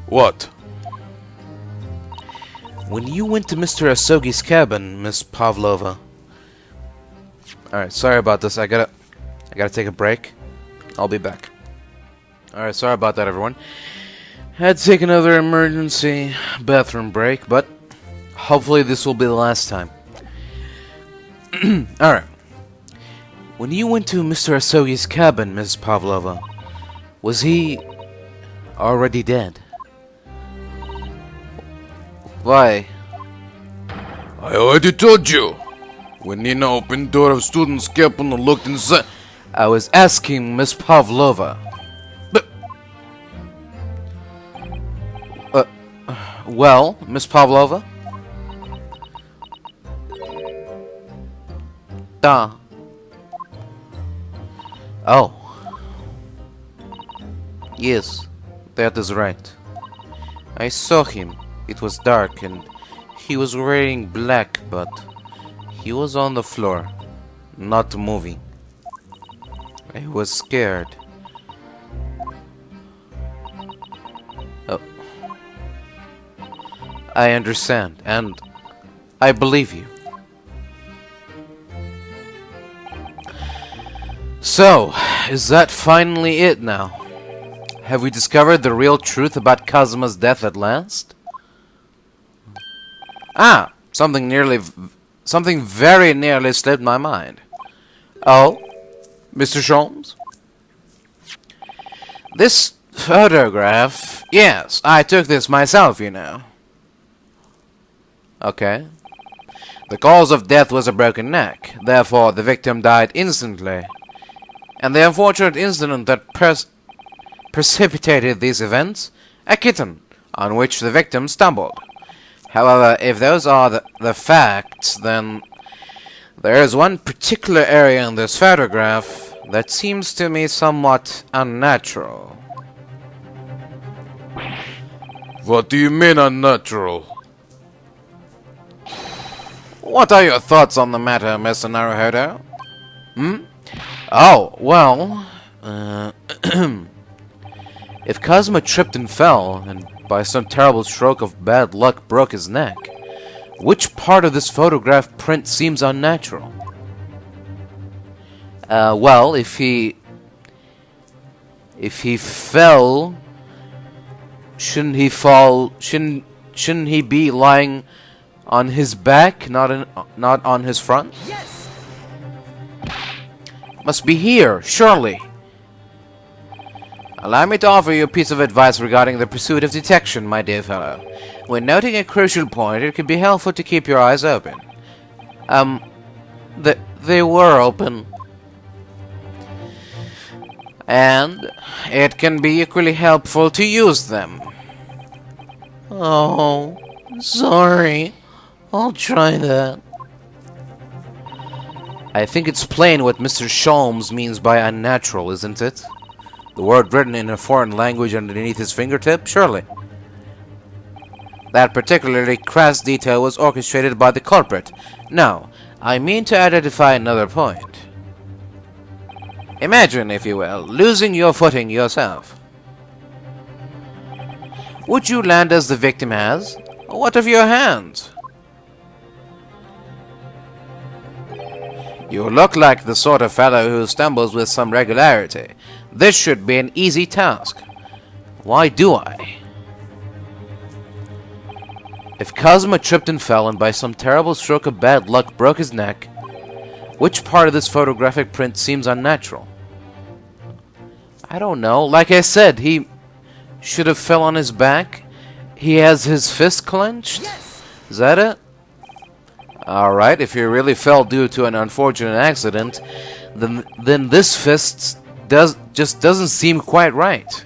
What? When you went to Mr. Asogi's cabin, Miss Pavlova. Alright, sorry about this. I gotta take a break. I'll be back. Alright, sorry about that, everyone. Had to take another emergency bathroom break, but hopefully this will be the last time. Alright. When you went to Mr. Asogi's cabin, Miss Pavlova, was he already dead? Why? I already told you. When Nina opened door of student's cabin and looked inside. I was asking Miss Pavlova. Well, Miss Pavlova? Oh. Yes, that is right. I saw him. It was dark and he was wearing black, but he was on the floor, not moving. I was scared. I understand, and I believe you. So, is that finally it now? Have we discovered the real truth about Kazuma's death at last? Ah, something very nearly slipped my mind. Oh, Mr. Sholmes? This photograph... Yes, I took this myself, you know. Okay. The cause of death was a broken neck. Therefore, the victim died instantly. And the unfortunate incident that precipitated these events? A kitten, on which the victim stumbled. However, if those are the facts, then there is one particular area in this photograph that seems to me somewhat unnatural. What do you mean unnatural? What are your thoughts on the matter, Mr. Naruhodo? Hmm? Oh, well... if Kazuma tripped and fell, and by some terrible stroke of bad luck broke his neck, which part of this photograph print seems unnatural? Well, if he fell, shouldn't he be lying on his back, not on his front? Yes. Must be here, surely. Allow me to offer you a piece of advice regarding the pursuit of detection, my dear fellow. When noting a crucial point, it can be helpful to keep your eyes open. They were open. And it can be equally helpful to use them. Oh, sorry. I'll try that. I think it's plain what Mr. Sholmes means by unnatural, isn't it? The word written in a foreign language underneath his fingertip? Surely. That particularly crass detail was orchestrated by the culprit. No, I mean to identify another point. Imagine, if you will, losing your footing yourself. Would you land as the victim has? What of your hands? You look like the sort of fellow who stumbles with some regularity. This should be an easy task. Why do I? If Kazuma tripped and fell and by some terrible stroke of bad luck broke his neck, which part of this photographic print seems unnatural? I don't know. Like I said, he should have fell on his back. He has his fist clenched? Yes. Is that it? Alright, if he really fell due to an unfortunate accident, then this fist just doesn't seem quite right.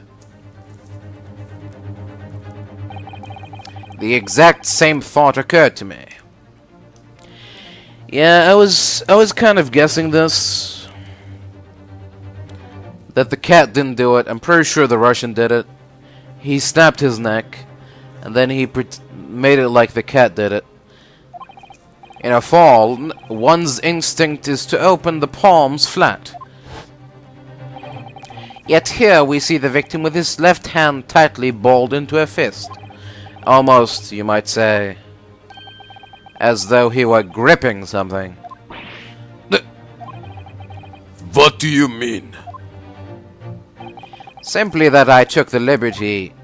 The exact same thought occurred to me. Yeah, I was kind of guessing this. That the cat didn't do it. I'm pretty sure the Russian did it. He snapped his neck, and then he made it like the cat did it. In a fall, one's instinct is to open the palms flat. Yet here we see the victim with his left hand tightly balled into a fist. Almost, you might say, as though he were gripping something. What do you mean? Simply that I took the liberty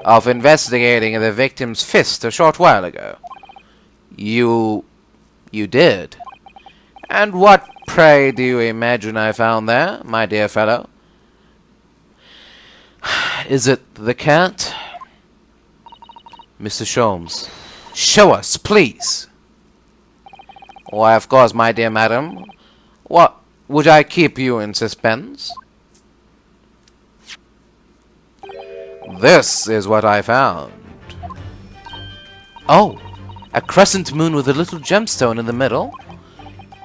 of investigating the victim's fist a short while ago. You did? And what, pray, do you imagine I found there, my dear fellow? Is it the cat? Mr. Sholmes, show us, please. Why, of course, my dear madam. What, would I keep you in suspense? This is what I found. Oh, a crescent moon with a little gemstone in the middle?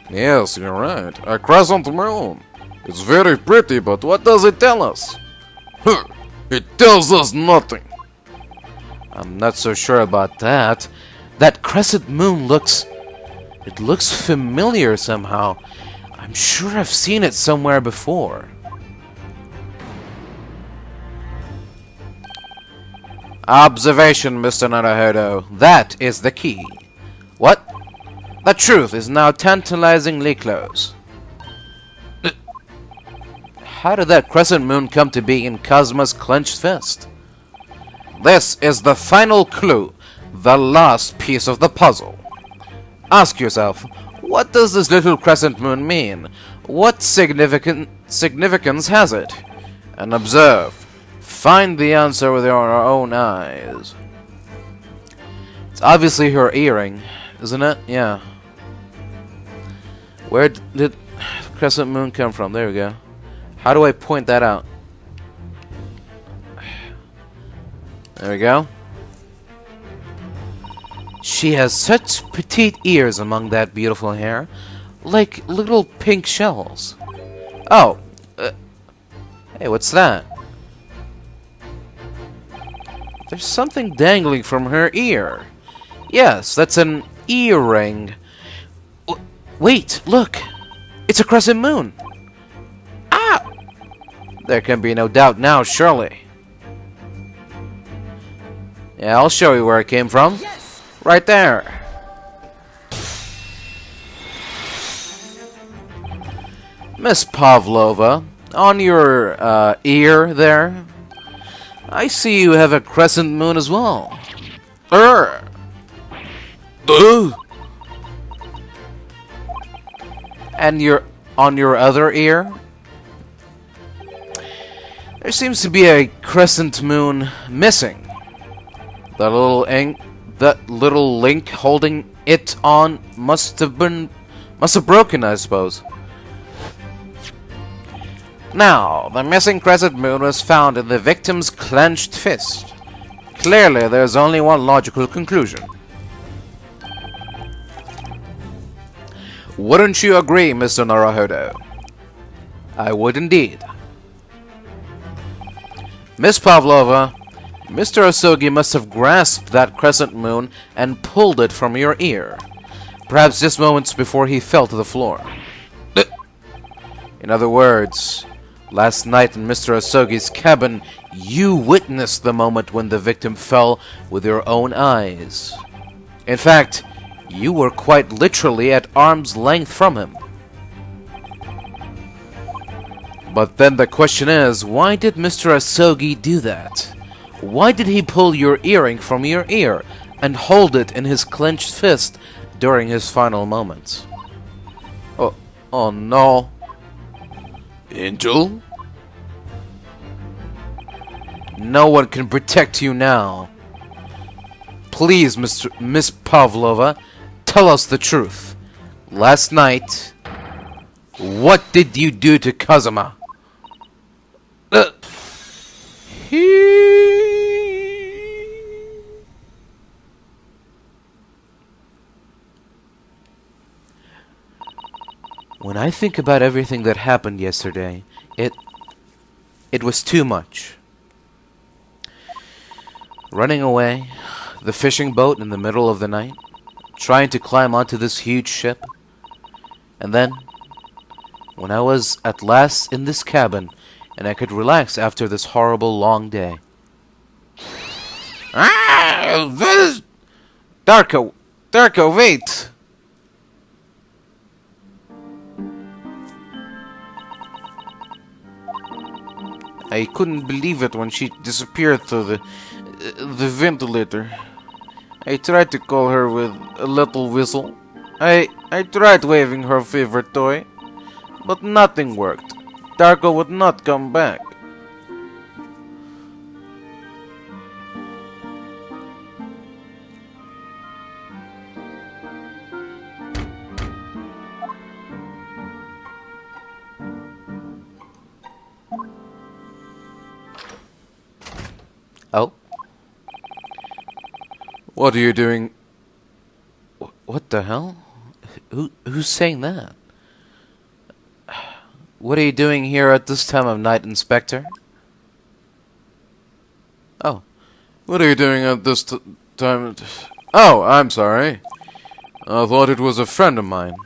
Yes, you're right. A crescent moon. It's very pretty, but what does it tell us? It tells us nothing. I'm not so sure about that. That crescent moon looks familiar somehow. I'm sure I've seen it somewhere before. Observation, Mr. Naruhodo. That is the key. What? The truth is now tantalizingly close. How did that crescent moon come to be in Kazuma's clenched fist? This is the final clue, the last piece of the puzzle. Ask yourself, what does this little crescent moon mean? What significance has it? And observe. Find the answer with your own eyes. It's obviously her earring, isn't it? Yeah. Where did the crescent moon come from? There we go. How do I point that out? There we go. She has such petite ears among that beautiful hair, like little pink shells. Oh, hey, what's that? There's something dangling from her ear. Yes, that's an earring. Wait, look! It's a crescent moon! Ah! There can be no doubt now, surely. Yeah, I'll show you where it came from. Yes. Right there. Miss Pavlova, on your ear there, I see you have a crescent moon as well. And on your other ear, there seems to be a crescent moon missing. The little link holding it on must have broken, I suppose. Now, the missing crescent moon was found in the victim's clenched fist. Clearly, there's only one logical conclusion. Wouldn't you agree, Mr. Naruhodo? I would indeed. Miss Pavlova, Mr. Asogi must have grasped that crescent moon and pulled it from your ear. Perhaps just moments before he fell to the floor. In other words, last night in Mr. Asogi's cabin, you witnessed the moment when the victim fell with your own eyes. In fact, you were quite literally at arm's length from him. But then the question is, why did Mr. Asogi do that? Why did he pull your earring from your ear and hold it in his clenched fist during his final moments? Oh no. Angel? No one can protect you now. Please, Miss Pavlova, tell us the truth. Last night, what did you do to Kazuma? When I think about everything that happened yesterday, it was too much. Running away, the fishing boat in the middle of the night, trying to climb onto this huge ship, and then, when I was at last in this cabin, and I could relax after this horrible long day. This... Darko, wait! I couldn't believe it when she disappeared through the ventilator. I tried to call her with a little whistle. I tried waving her favorite toy, but nothing worked. Darko would not come back. Oh? What are you doing? What the hell? Who's saying that? What are you doing here at this time of night, Inspector? Oh. What are you doing at this time? Oh, I'm sorry. I thought it was a friend of mine.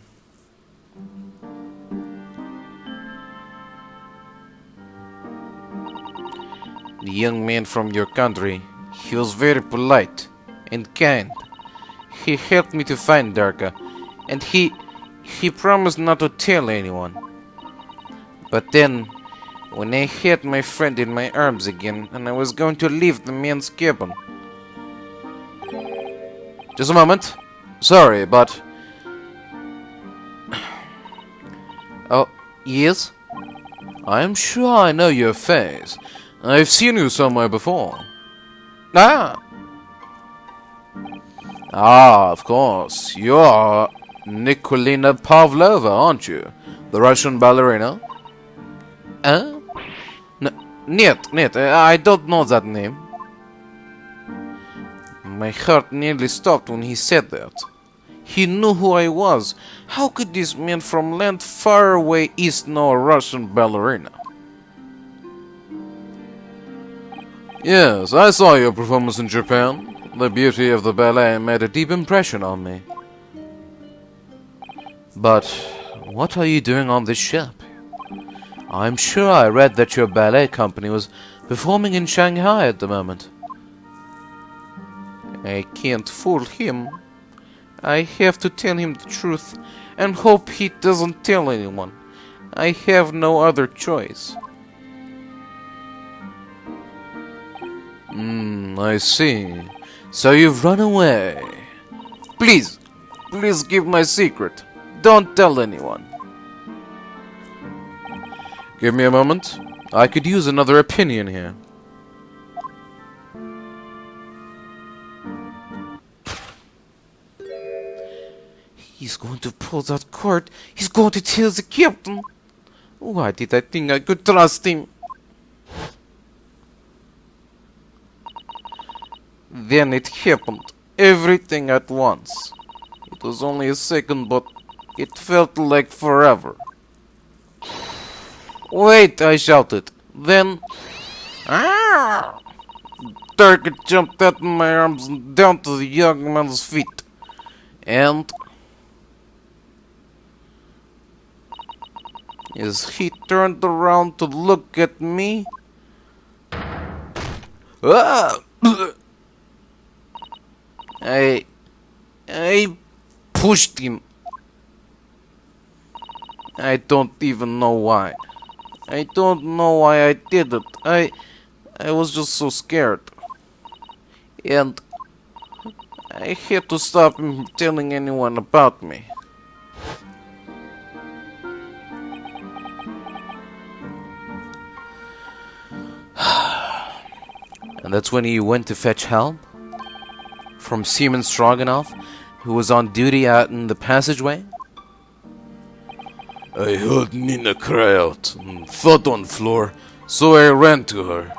The young man from your country. He was very polite and kind. He helped me to find Darka, and he promised not to tell anyone. But then, when I had my friend in my arms again, and I was going to leave the man's cabin. Just a moment. Sorry, but... Oh, yes? I'm sure I know your face. I've seen you somewhere before. Ah! Ah, of course. You're Nikolina Pavlova, aren't you? The Russian ballerina? Huh? Нет, I don't know that name. My heart nearly stopped when he said that. He knew who I was. How could this man from land far away east know a Russian ballerina? Yes, I saw your performance in Japan. The beauty of the ballet made a deep impression on me. But what are you doing on this ship? I'm sure I read that your ballet company was performing in Shanghai at the moment. I can't fool him. I have to tell him the truth and hope he doesn't tell anyone. I have no other choice. I see. So you've run away. Please give my secret. Don't tell anyone. Give me a moment. I could use another opinion here. He's going to pull that cord. He's going to tell the captain. Why did I think I could trust him? Then it happened. Everything at once. It was only a second, but it felt like forever. Wait, I shouted. Then... Ah! Darka jumped out of my arms and down to the young man's feet. And... as he turned around to look at me... Ah! I pushed him. I don't even know why. I don't know why I did it. I was just so scared. And I had to stop him from telling anyone about me. And that's when he went to fetch help from Seaman Stroganoff, who was on duty out in the passageway. I heard Nina cry out and thud on floor, so I ran to her.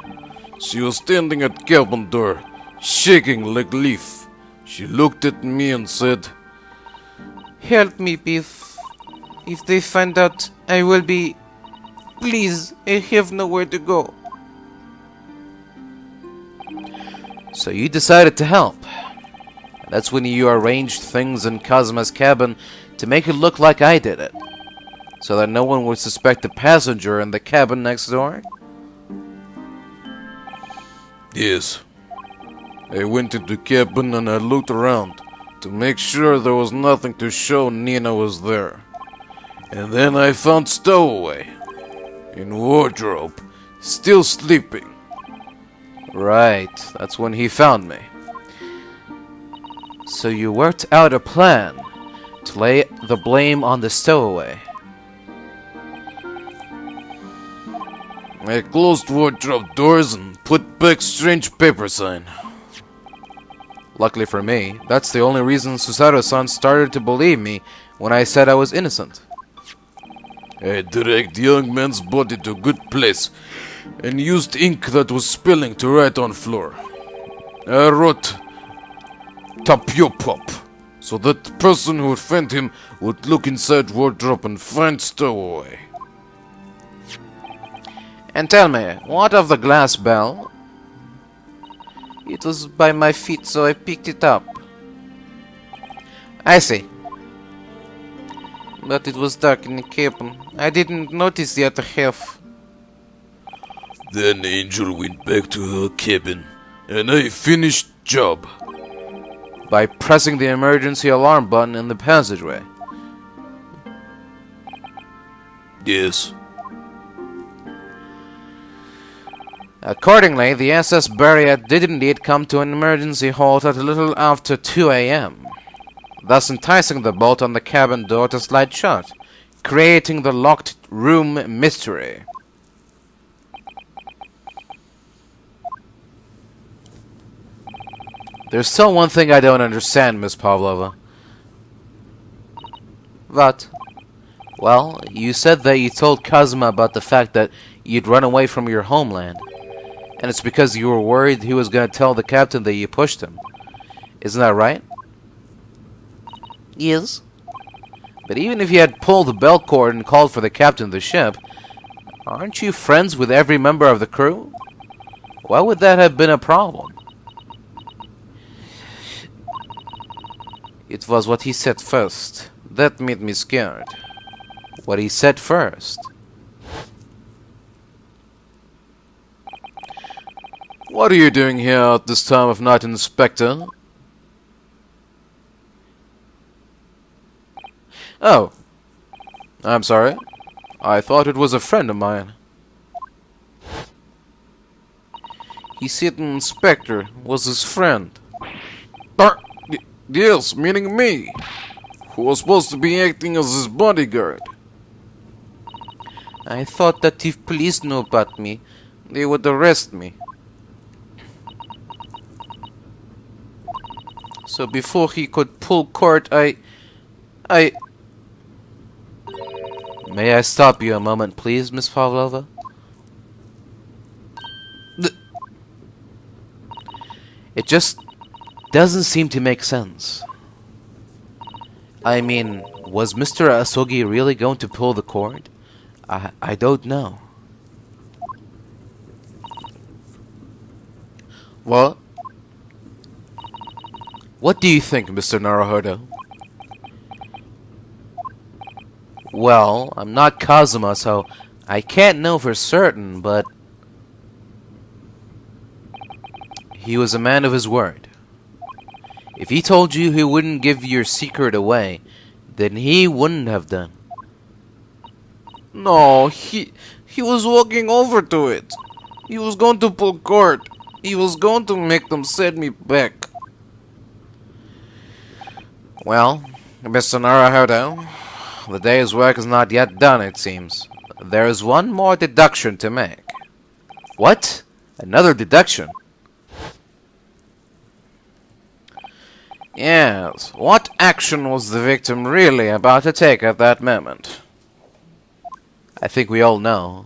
She was standing at cabin door, shaking like leaf. She looked at me and said, Help me, Biff. If they find out, I will be... Please, I have nowhere to go. So you decided to help. That's when you arranged things in Kazuma's cabin to make it look like I did it. So that no one would suspect the passenger in the cabin next door? yes. I went into cabin and I looked around to make sure there was nothing to show Nina was there. And then I found Stowaway in wardrobe, still sleeping. Right, that's when he found me. So you worked out a plan to lay the blame on the stowaway. I closed wardrobe doors and put back strange paper sign. Luckily for me, that's the only reason Susato-san started to believe me when I said I was innocent. I dragged the young man's body to a good place and used ink that was spilling to write on floor. I wrote Tapiopop, so that the person who would find him would look inside wardrobe and find Stowaway. And tell me, what of the glass bell? It was by my feet, so I picked it up. I see. But it was dark in the cabin. I didn't notice the other half. Then Angel went back to her cabin and a finished job. By pressing the emergency alarm button in the passageway. Yes. Accordingly, the SS Barrier did indeed come to an emergency halt at a little after 2 a.m., thus enticing the bolt on the cabin door to slide shut, creating the locked room mystery. There's still one thing I don't understand, Miss Pavlova. What? Well, you said that you told Kazuma about the fact that you'd run away from your homeland. And it's because you were worried he was going to tell the captain that you pushed him. Isn't that right? Yes. But even if you had pulled the belt cord and called for the captain of the ship, aren't you friends with every member of the crew? Why would that have been a problem? It was what he said first. That made me scared. What he said first. What are you doing here at this time of night, Inspector? Oh. I'm sorry. I thought it was a friend of mine. He said an inspector was his friend. Yes, meaning me, who was supposed to be acting as his bodyguard. I thought that if police knew about me, they would arrest me. So before he could pull cord, I... May I stop you a moment, please, Miss Pavlova? It just doesn't seem to make sense. I mean, was Mr. Asogi really going to pull the cord? I don't know. What? What do you think, Mr. Naruhodo? Well, I'm not Kazuma, so I can't know for certain, but he was a man of his word. If he told you he wouldn't give your secret away, then he wouldn't have done. No, he was walking over to it. He was going to pull cord. He was going to make them send me back. Well, Mr. Naruhodo, the day's work is not yet done, it seems. There is one more deduction to make. What? Another deduction? Yes, what action was the victim really about to take at that moment? I think we all know.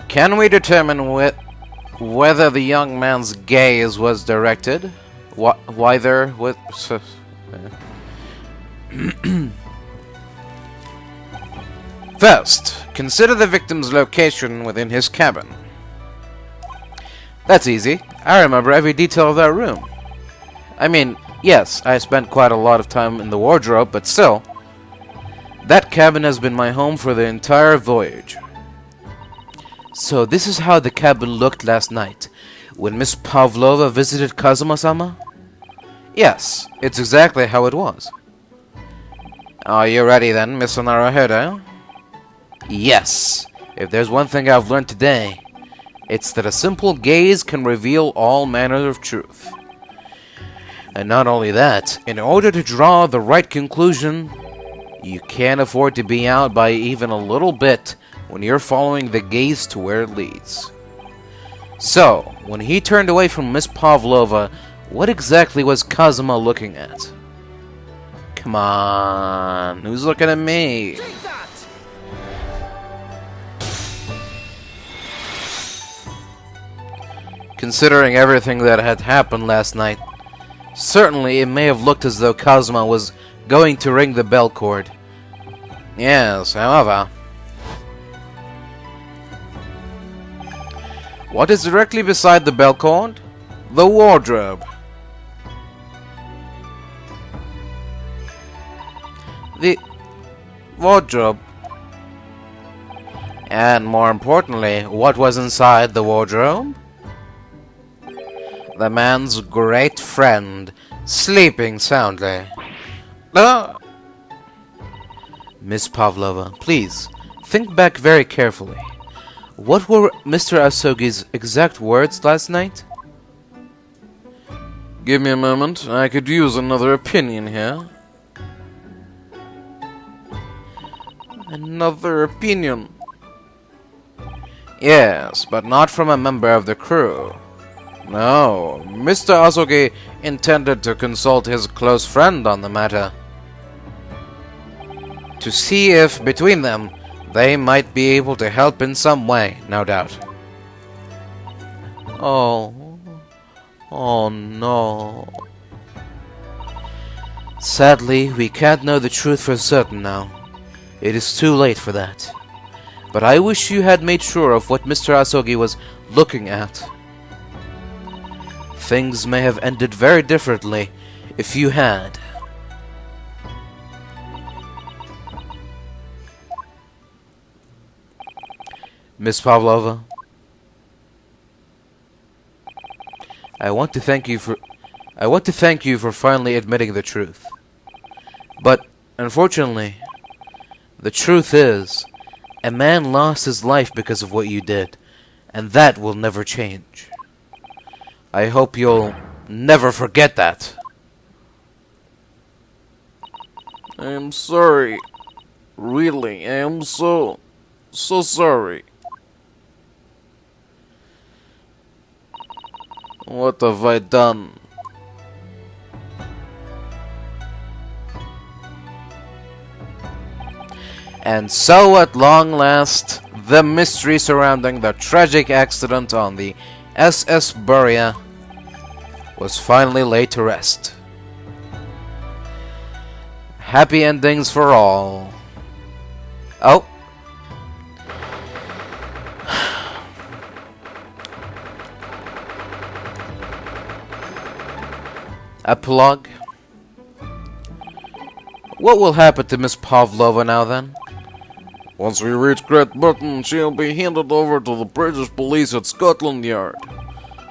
Can we determine whether the young man's gaze was directed? Why there was... First, consider the victim's location within his cabin. That's easy. I remember every detail of that room. I mean, yes, I spent quite a lot of time in the wardrobe, but still, that cabin has been my home for the entire voyage. So this is how the cabin looked last night, when Miss Pavlova visited Kazuma-sama? Yes, it's exactly how it was. Are you ready then, Mr. Naruhodo? Yes. If there's one thing I've learned today, it's that a simple gaze can reveal all manner of truth. And not only that, in order to draw the right conclusion, you can't afford to be out by even a little bit when you're following the gaze to where it leads. So, when he turned away from Miss Pavlova, what exactly was Kazuma looking at? Come on, who's looking at me? Take that! Considering everything that had happened last night, certainly it may have looked as though Kazuma was going to ring the bell cord. Yes, however, what is directly beside the bell cord? The wardrobe. The wardrobe. And more importantly, what was inside the wardrobe? The man's great friend, sleeping soundly. Miss Pavlova, please, think back very carefully. What were Mr. Asogi's exact words last night? Give me a moment, I could use another opinion here. Another opinion? Yes, but not from a member of the crew. No, Mr. Asogi intended to consult his close friend on the matter. To see if, between them, they might be able to help in some way, no doubt. Oh no. Sadly, we can't know the truth for certain now. It is too late for that. But I wish you had made sure of what Mr. Asogi was looking at. Things may have ended very differently if you had. Miss Pavlova, I want to thank you for finally admitting the truth. But unfortunately, the truth is, a man lost his life because of what you did, and that will never change. I hope you'll never forget that. I am sorry. Really, I am so sorry. What have I done? And so, at long last, the mystery surrounding the tragic accident on the SS Buria was finally laid to rest. Happy endings for all. Oh. Epilogue. What will happen to Miss Pavlova now then? Once we reach Great Britain, she'll be handed over to the British police at Scotland Yard.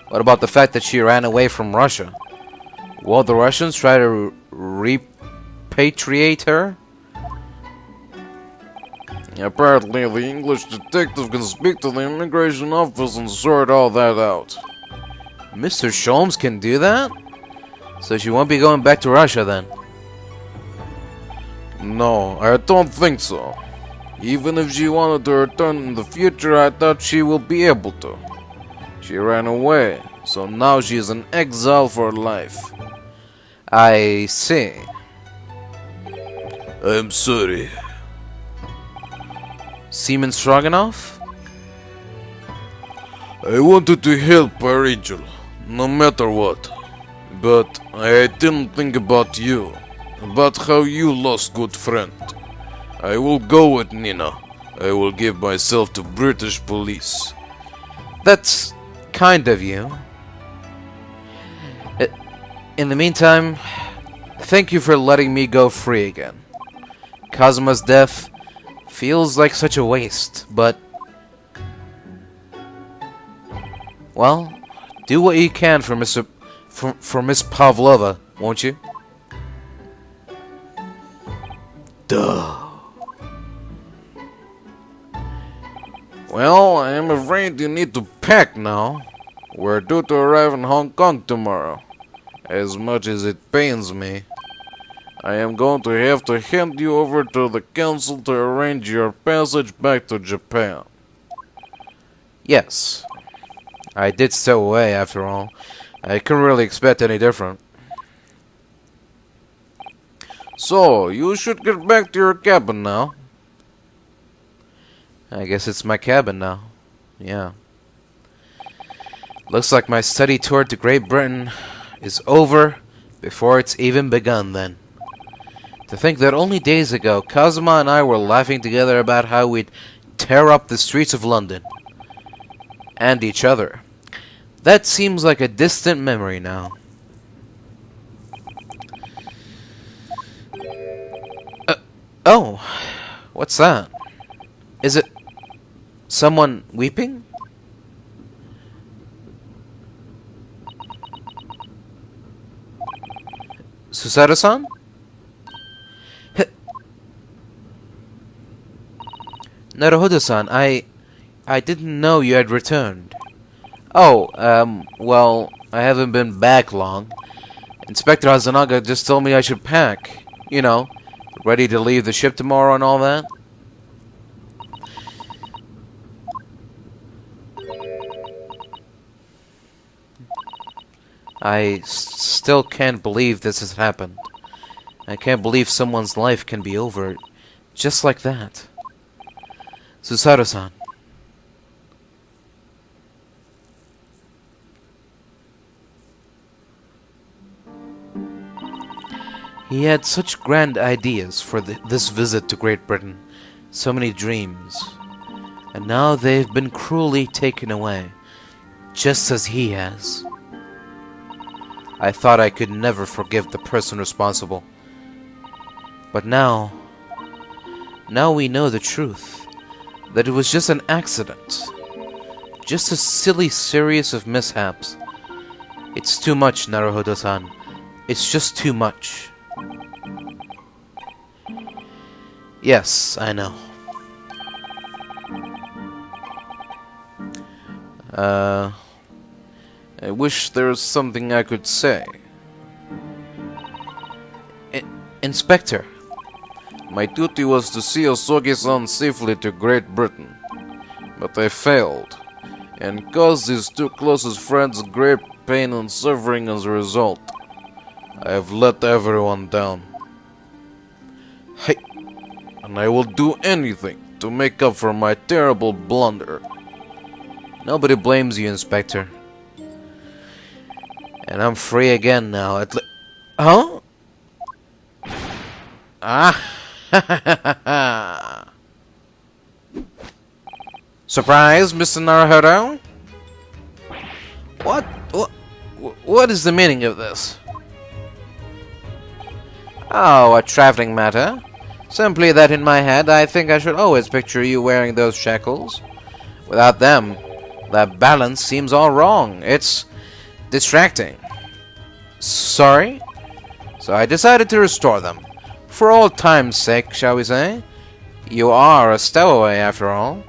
What about the fact that she ran away from Russia? Will the Russians try to repatriate her? Apparently, the English detective can speak to the immigration office and sort all that out. Mr. Sholmes can do that? So she won't be going back to Russia then? No, I don't think so. Even if she wanted to return in the future, I thought she will be able to. She ran away, so now she is in exile for life. I see. I'm sorry. Seaman Stroganoff? I wanted to help our angel, no matter what. But I didn't think about you, about how you lost good friend. I will go with Nina. I will give myself to British police. That's kind of you. In the meantime, thank you for letting me go free again. Kazuma's death feels like such a waste, but... well, do what you can for Miss Pavlova, won't you? Duh. Well, I am afraid you need to pack now. We're due to arrive in Hong Kong tomorrow. As much as it pains me, I am going to have to hand you over to the council to arrange your passage back to Japan. Yes. I did stow away, after all. I couldn't really expect any different. So, you should get back to your cabin now. I guess it's my cabin now. Yeah. Looks like my study tour to Great Britain is over before it's even begun then. To think that only days ago, Kazuma and I were laughing together about how we'd tear up the streets of London. And each other. That seems like a distant memory now. Oh, what's that? Is it Someone weeping? Susaru-san? Naruhodo-san, I didn't know you had returned. Oh, well, I haven't been back long. Inspector Hazanaga just told me I should pack. You know, ready to leave the ship tomorrow and all that. I still can't believe this has happened. I can't believe someone's life can be over just like that. Susaru-san. He had such grand ideas for this visit to Great Britain. So many dreams. And now they've been cruelly taken away. Just as he has. I thought I could never forgive the person responsible. But now we know the truth. That it was just an accident. Just a silly series of mishaps. It's too much, Naruhodo-san. It's just too much. Yes, I know. I wish there was something I could say. Inspector. My duty was to see Osogi-san safely to Great Britain. But I failed, and caused his two closest friends great pain and suffering as a result. I have let everyone down. And I will do anything to make up for my terrible blunder. Nobody blames you, Inspector. And I'm free again now. Huh? Ah! Surprise, Mr. Naruhodo? What is the meaning of this? Oh, a trifling matter. Simply that in my head, I think I should always picture you wearing those shackles. Without them, the balance seems all wrong. It's distracting. Sorry? So I decided to restore them. For old time's sake, shall we say? You are a stowaway, after all.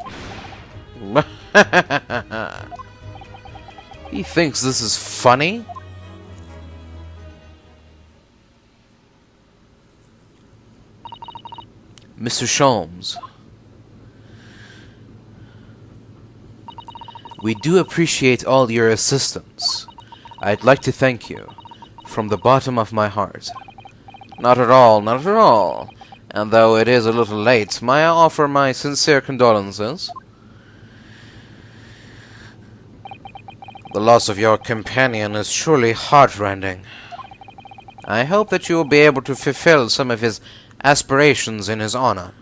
He thinks this is funny? Mr. Sholmes, we do appreciate all your assistance. I'd like to thank you from the bottom of my heart. Not at all, not at all. And though it is a little late, may I offer my sincere condolences? The loss of your companion is surely heartrending. I hope that you will be able to fulfill some of his aspirations in his honor.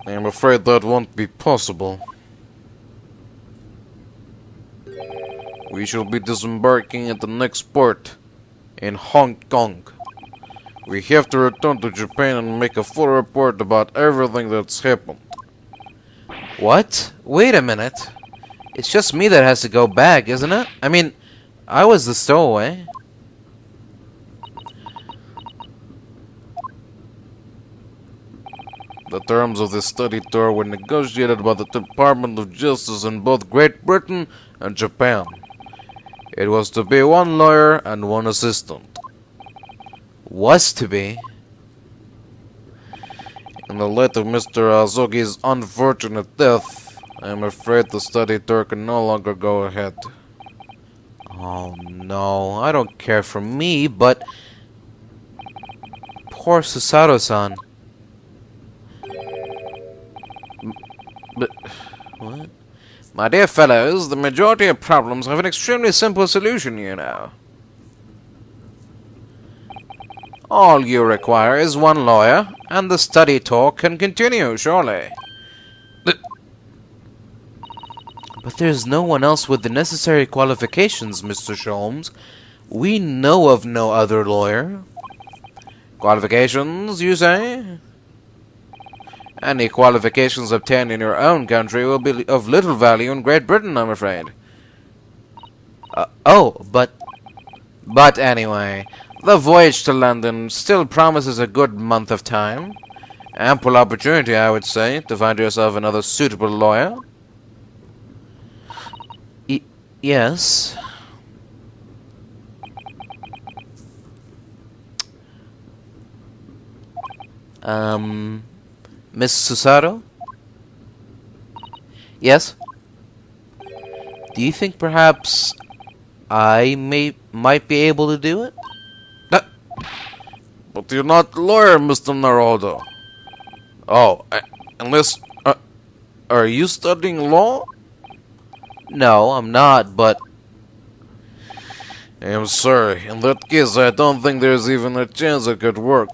I am afraid that won't be possible. We shall be disembarking at the next port, in Hong Kong. We have to return to Japan and make a full report about everything that's happened. What? Wait a minute. It's just me that has to go back, isn't it? I mean, I was the stowaway. The terms of this study tour were negotiated by the Department of Justice in both Great Britain and Japan. It was to be one lawyer and one assistant. Was to be? In the light of Mr. Azogi's unfortunate death, I am afraid the study tour can no longer go ahead. Oh no, I don't care for me, but... Poor Susaru-san. But... what? My dear fellows, the majority of problems have an extremely simple solution, you know. All you require is one lawyer, and the study tour can continue, surely. But there's no one else with the necessary qualifications, Mr. Sholmes. We know of no other lawyer. Qualifications, you say? Any qualifications obtained in your own country will be of little value in Great Britain, I'm afraid. But anyway, the voyage to London still promises a good month of time. Ample opportunity, I would say, to find yourself another suitable lawyer. Yes. Miss Susato? Yes? Do you think perhaps I might be able to do it? But you're not a lawyer, Mr. Naruhodo. Oh, unless... are you studying law? No, I'm not, but... I'm sorry. In that case, I don't think there's even a chance it could work.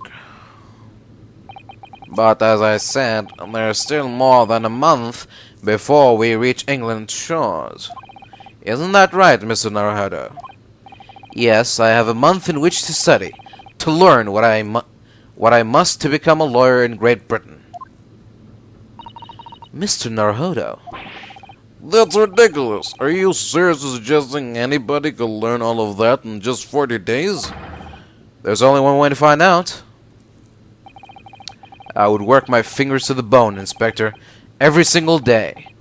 But as I said, there's still more than a month before we reach England's shores. Isn't that right, Mr. Naruhodo? Yes, I have a month in which to study, to learn what I must to become a lawyer in Great Britain. Mr. Naruhodo. That's ridiculous. Are you seriously suggesting anybody could learn all of that in just 40 days? There's only one way to find out. I would work my fingers to the bone, Inspector, every single day.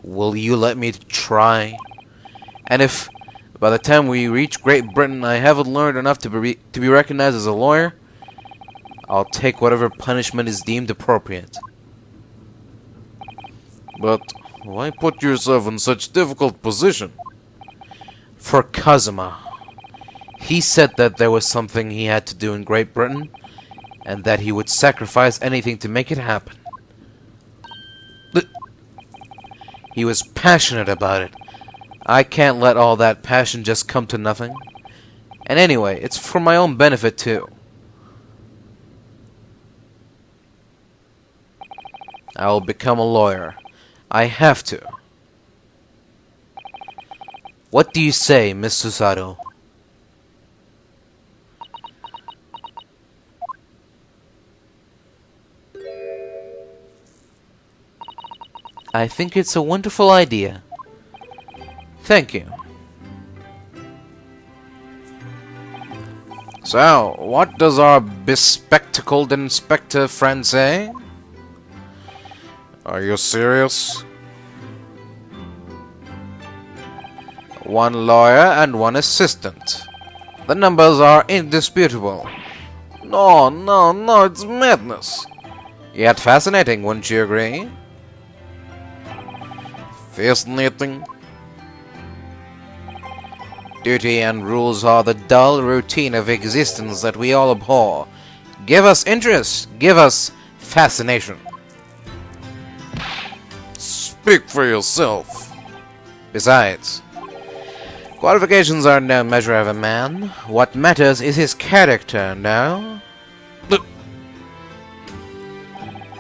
Will you let me try? And if, by the time we reach Great Britain, I haven't learned enough to be recognized as a lawyer, I'll take whatever punishment is deemed appropriate. But why put yourself in such difficult position? For Kazuma. He said that there was something he had to do in Great Britain, and that he would sacrifice anything to make it happen. He was passionate about it. I can't let all that passion just come to nothing. And anyway, it's for my own benefit too. I will become a lawyer. I have to. What do you say, Miss Susato? I think it's a wonderful idea. Thank you. So, what does our bespectacled inspector friend say? Are you serious? One lawyer and one assistant. The numbers are indisputable. No, it's madness. Yet fascinating, wouldn't you agree? Fascinating. Duty and rules are the dull routine of existence that we all abhor. Give us interest. Give us fascination. Speak for yourself. Besides, qualifications are no measure of a man. What matters is his character, no?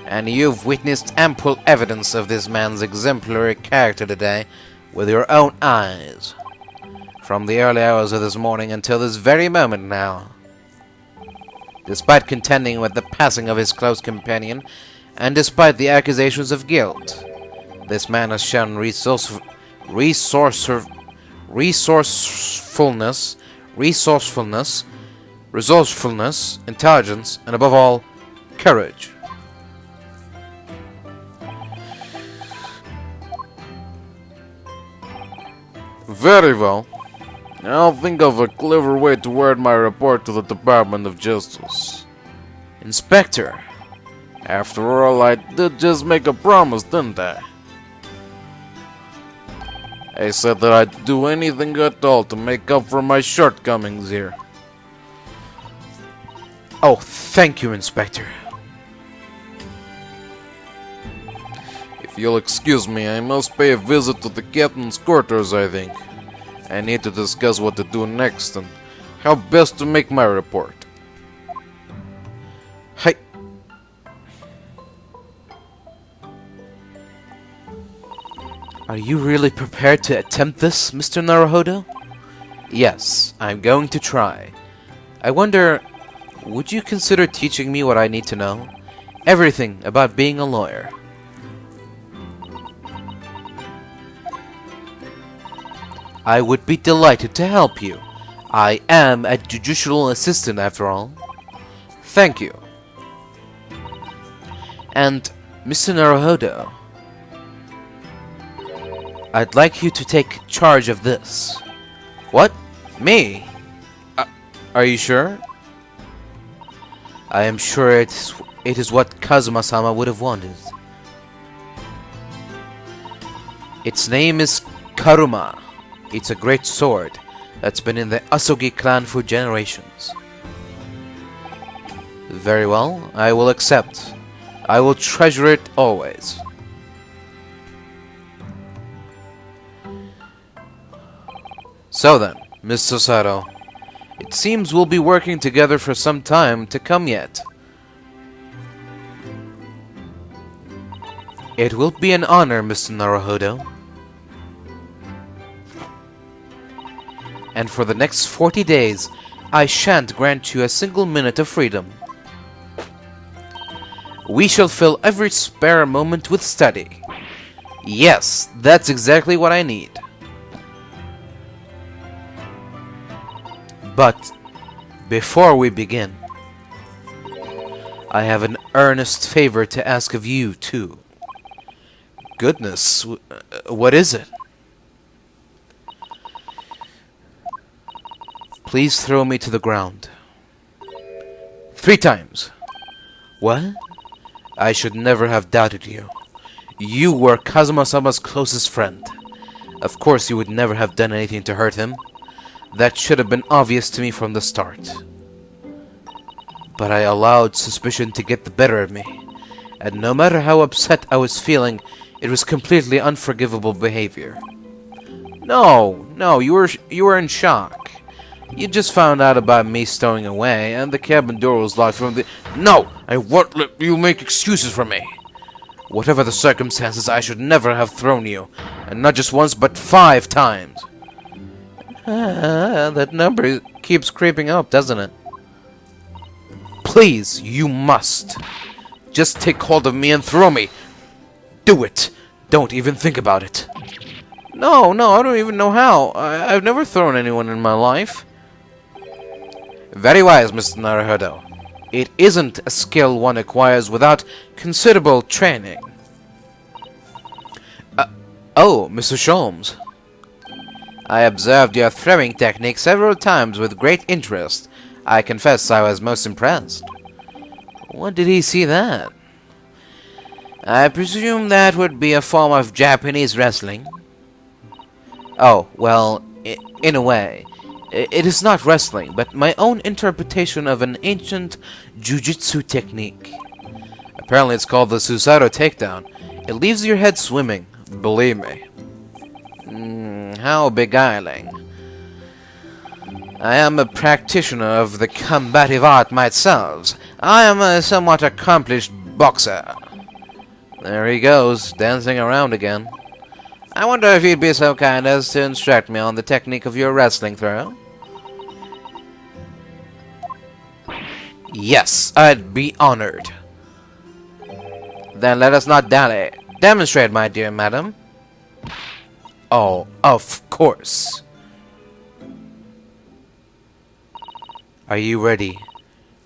And you've witnessed ample evidence of this man's exemplary character today with your own eyes. From the early hours of this morning until this very moment now. Despite contending with the passing of his close companion, and despite the accusations of guilt, this man has shown resourcefulness, intelligence, and above all, courage. Very well. I'll think of a clever way to word my report to the Department of Justice. Inspector! After all, I did just make a promise, didn't I? I said that I'd do anything at all to make up for my shortcomings here. Oh, thank you, Inspector. If you'll excuse me, I must pay a visit to the captain's quarters, I think. I need to discuss what to do next and how best to make my report. Hi. Are you really prepared to attempt this, Mr. Naruhodo? Yes, I'm going to try. I wonder, would you consider teaching me what I need to know? everything about being a lawyer. I would be delighted to help you. I am a judicial assistant after all. Thank you. And Mr. Naruhodo, I'd like you to take charge of this. What? Me? Are you sure? I am sure it is what Kazuma-sama would have wanted. Its name is Karuma. It's a great sword that's been in the Asogi clan for generations. Very well, I will accept. I will treasure it always. So then, Miss Susato, it seems we'll be working together for some time to come yet. It will be an honor, Mr. Naruhodo. And for the next 40 days, I shan't grant you a single minute of freedom. We shall fill every spare moment with study. Yes, that's exactly what I need. But before we begin, I have an earnest favor to ask of you, too. Goodness, what is it? Please throw me to the ground. 3 times. What? I should never have doubted you. You were Kazuma-sama's closest friend. Of course you would never have done anything to hurt him. That should have been obvious to me from the start. But I allowed suspicion to get the better of me. And no matter how upset I was feeling, it was completely unforgivable behavior. No, you were in shock. You just found out about me stowing away, and the cabin door was locked from the... No! I won't let you make excuses for me! Whatever the circumstances, I should never have thrown you. And not just once, but 5 times. That number keeps creeping up, doesn't it? Please, you must. Just take hold of me and throw me. Do it. Don't even think about it. No, I don't even know how. I've never thrown anyone in my life. Very wise, Mr. Naruhodo. It isn't a skill one acquires without considerable training. Oh, Mr. Sholmes. I observed your throwing technique several times with great interest. I confess I was most impressed. When did he see that? I presume that would be a form of Japanese wrestling. Oh, well, in a way. It is not wrestling, but my own interpretation of an ancient jujitsu technique. Apparently it's called the Susato takedown. It leaves your head swimming, believe me. How beguiling. I am a practitioner of the combative art myself. I am a somewhat accomplished boxer. There he goes, dancing around again. I wonder if you'd be so kind as to instruct me on the technique of your wrestling throw? Yes, I'd be honored. Then let us not dally. Demonstrate, my dear madam. Oh, of course. Are you ready,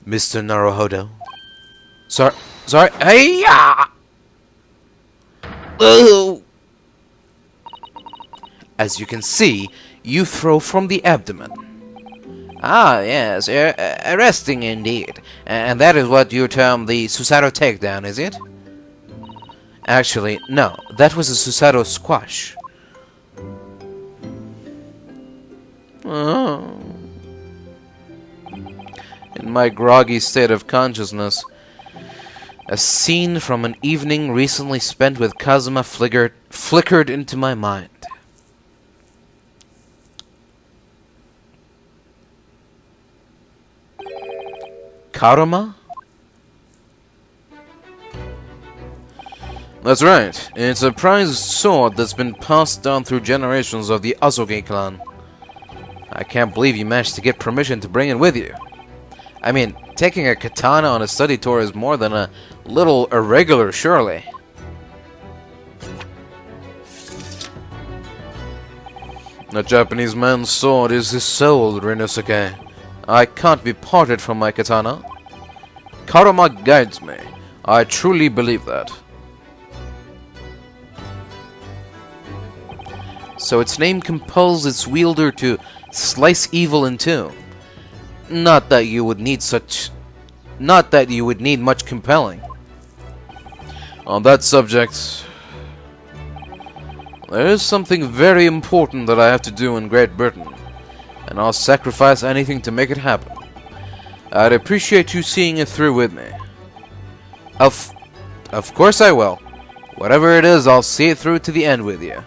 Mr. Naruhodo? Sorry. Hey-ya! Oh! As you can see, you throw from the abdomen. Ah, yes, arresting indeed. And that is what you term the Susato takedown, is it? Actually, no. That was a Susato squash. Oh. In my groggy state of consciousness, a scene from an evening recently spent with Kazuma flickered into my mind. Karuma? That's right. It's a prized sword that's been passed down through generations of the Asogi clan. I can't believe you managed to get permission to bring it with you. I mean, taking a katana on a study tour is more than a little irregular, surely. A Japanese man's sword is his soul, Rinosuke. I can't be parted from my katana. Karma guides me. I truly believe that. So its name compels its wielder to slice evil in two. Not that you would need much compelling. On that subject, there is something very important that I have to do in Great Britain, and I'll sacrifice anything to make it happen. I'd appreciate you seeing it through with me. Of course I will. Whatever it is, I'll see it through to the end with you.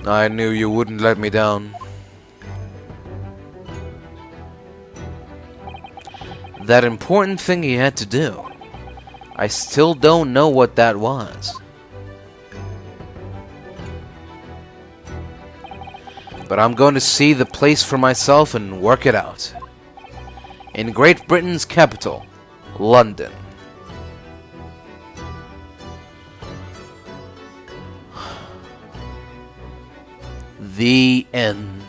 I knew you wouldn't let me down. That important thing he had to do. I still don't know what that was. But I'm going to see the place for myself and work it out. In Great Britain's capital, London. The end.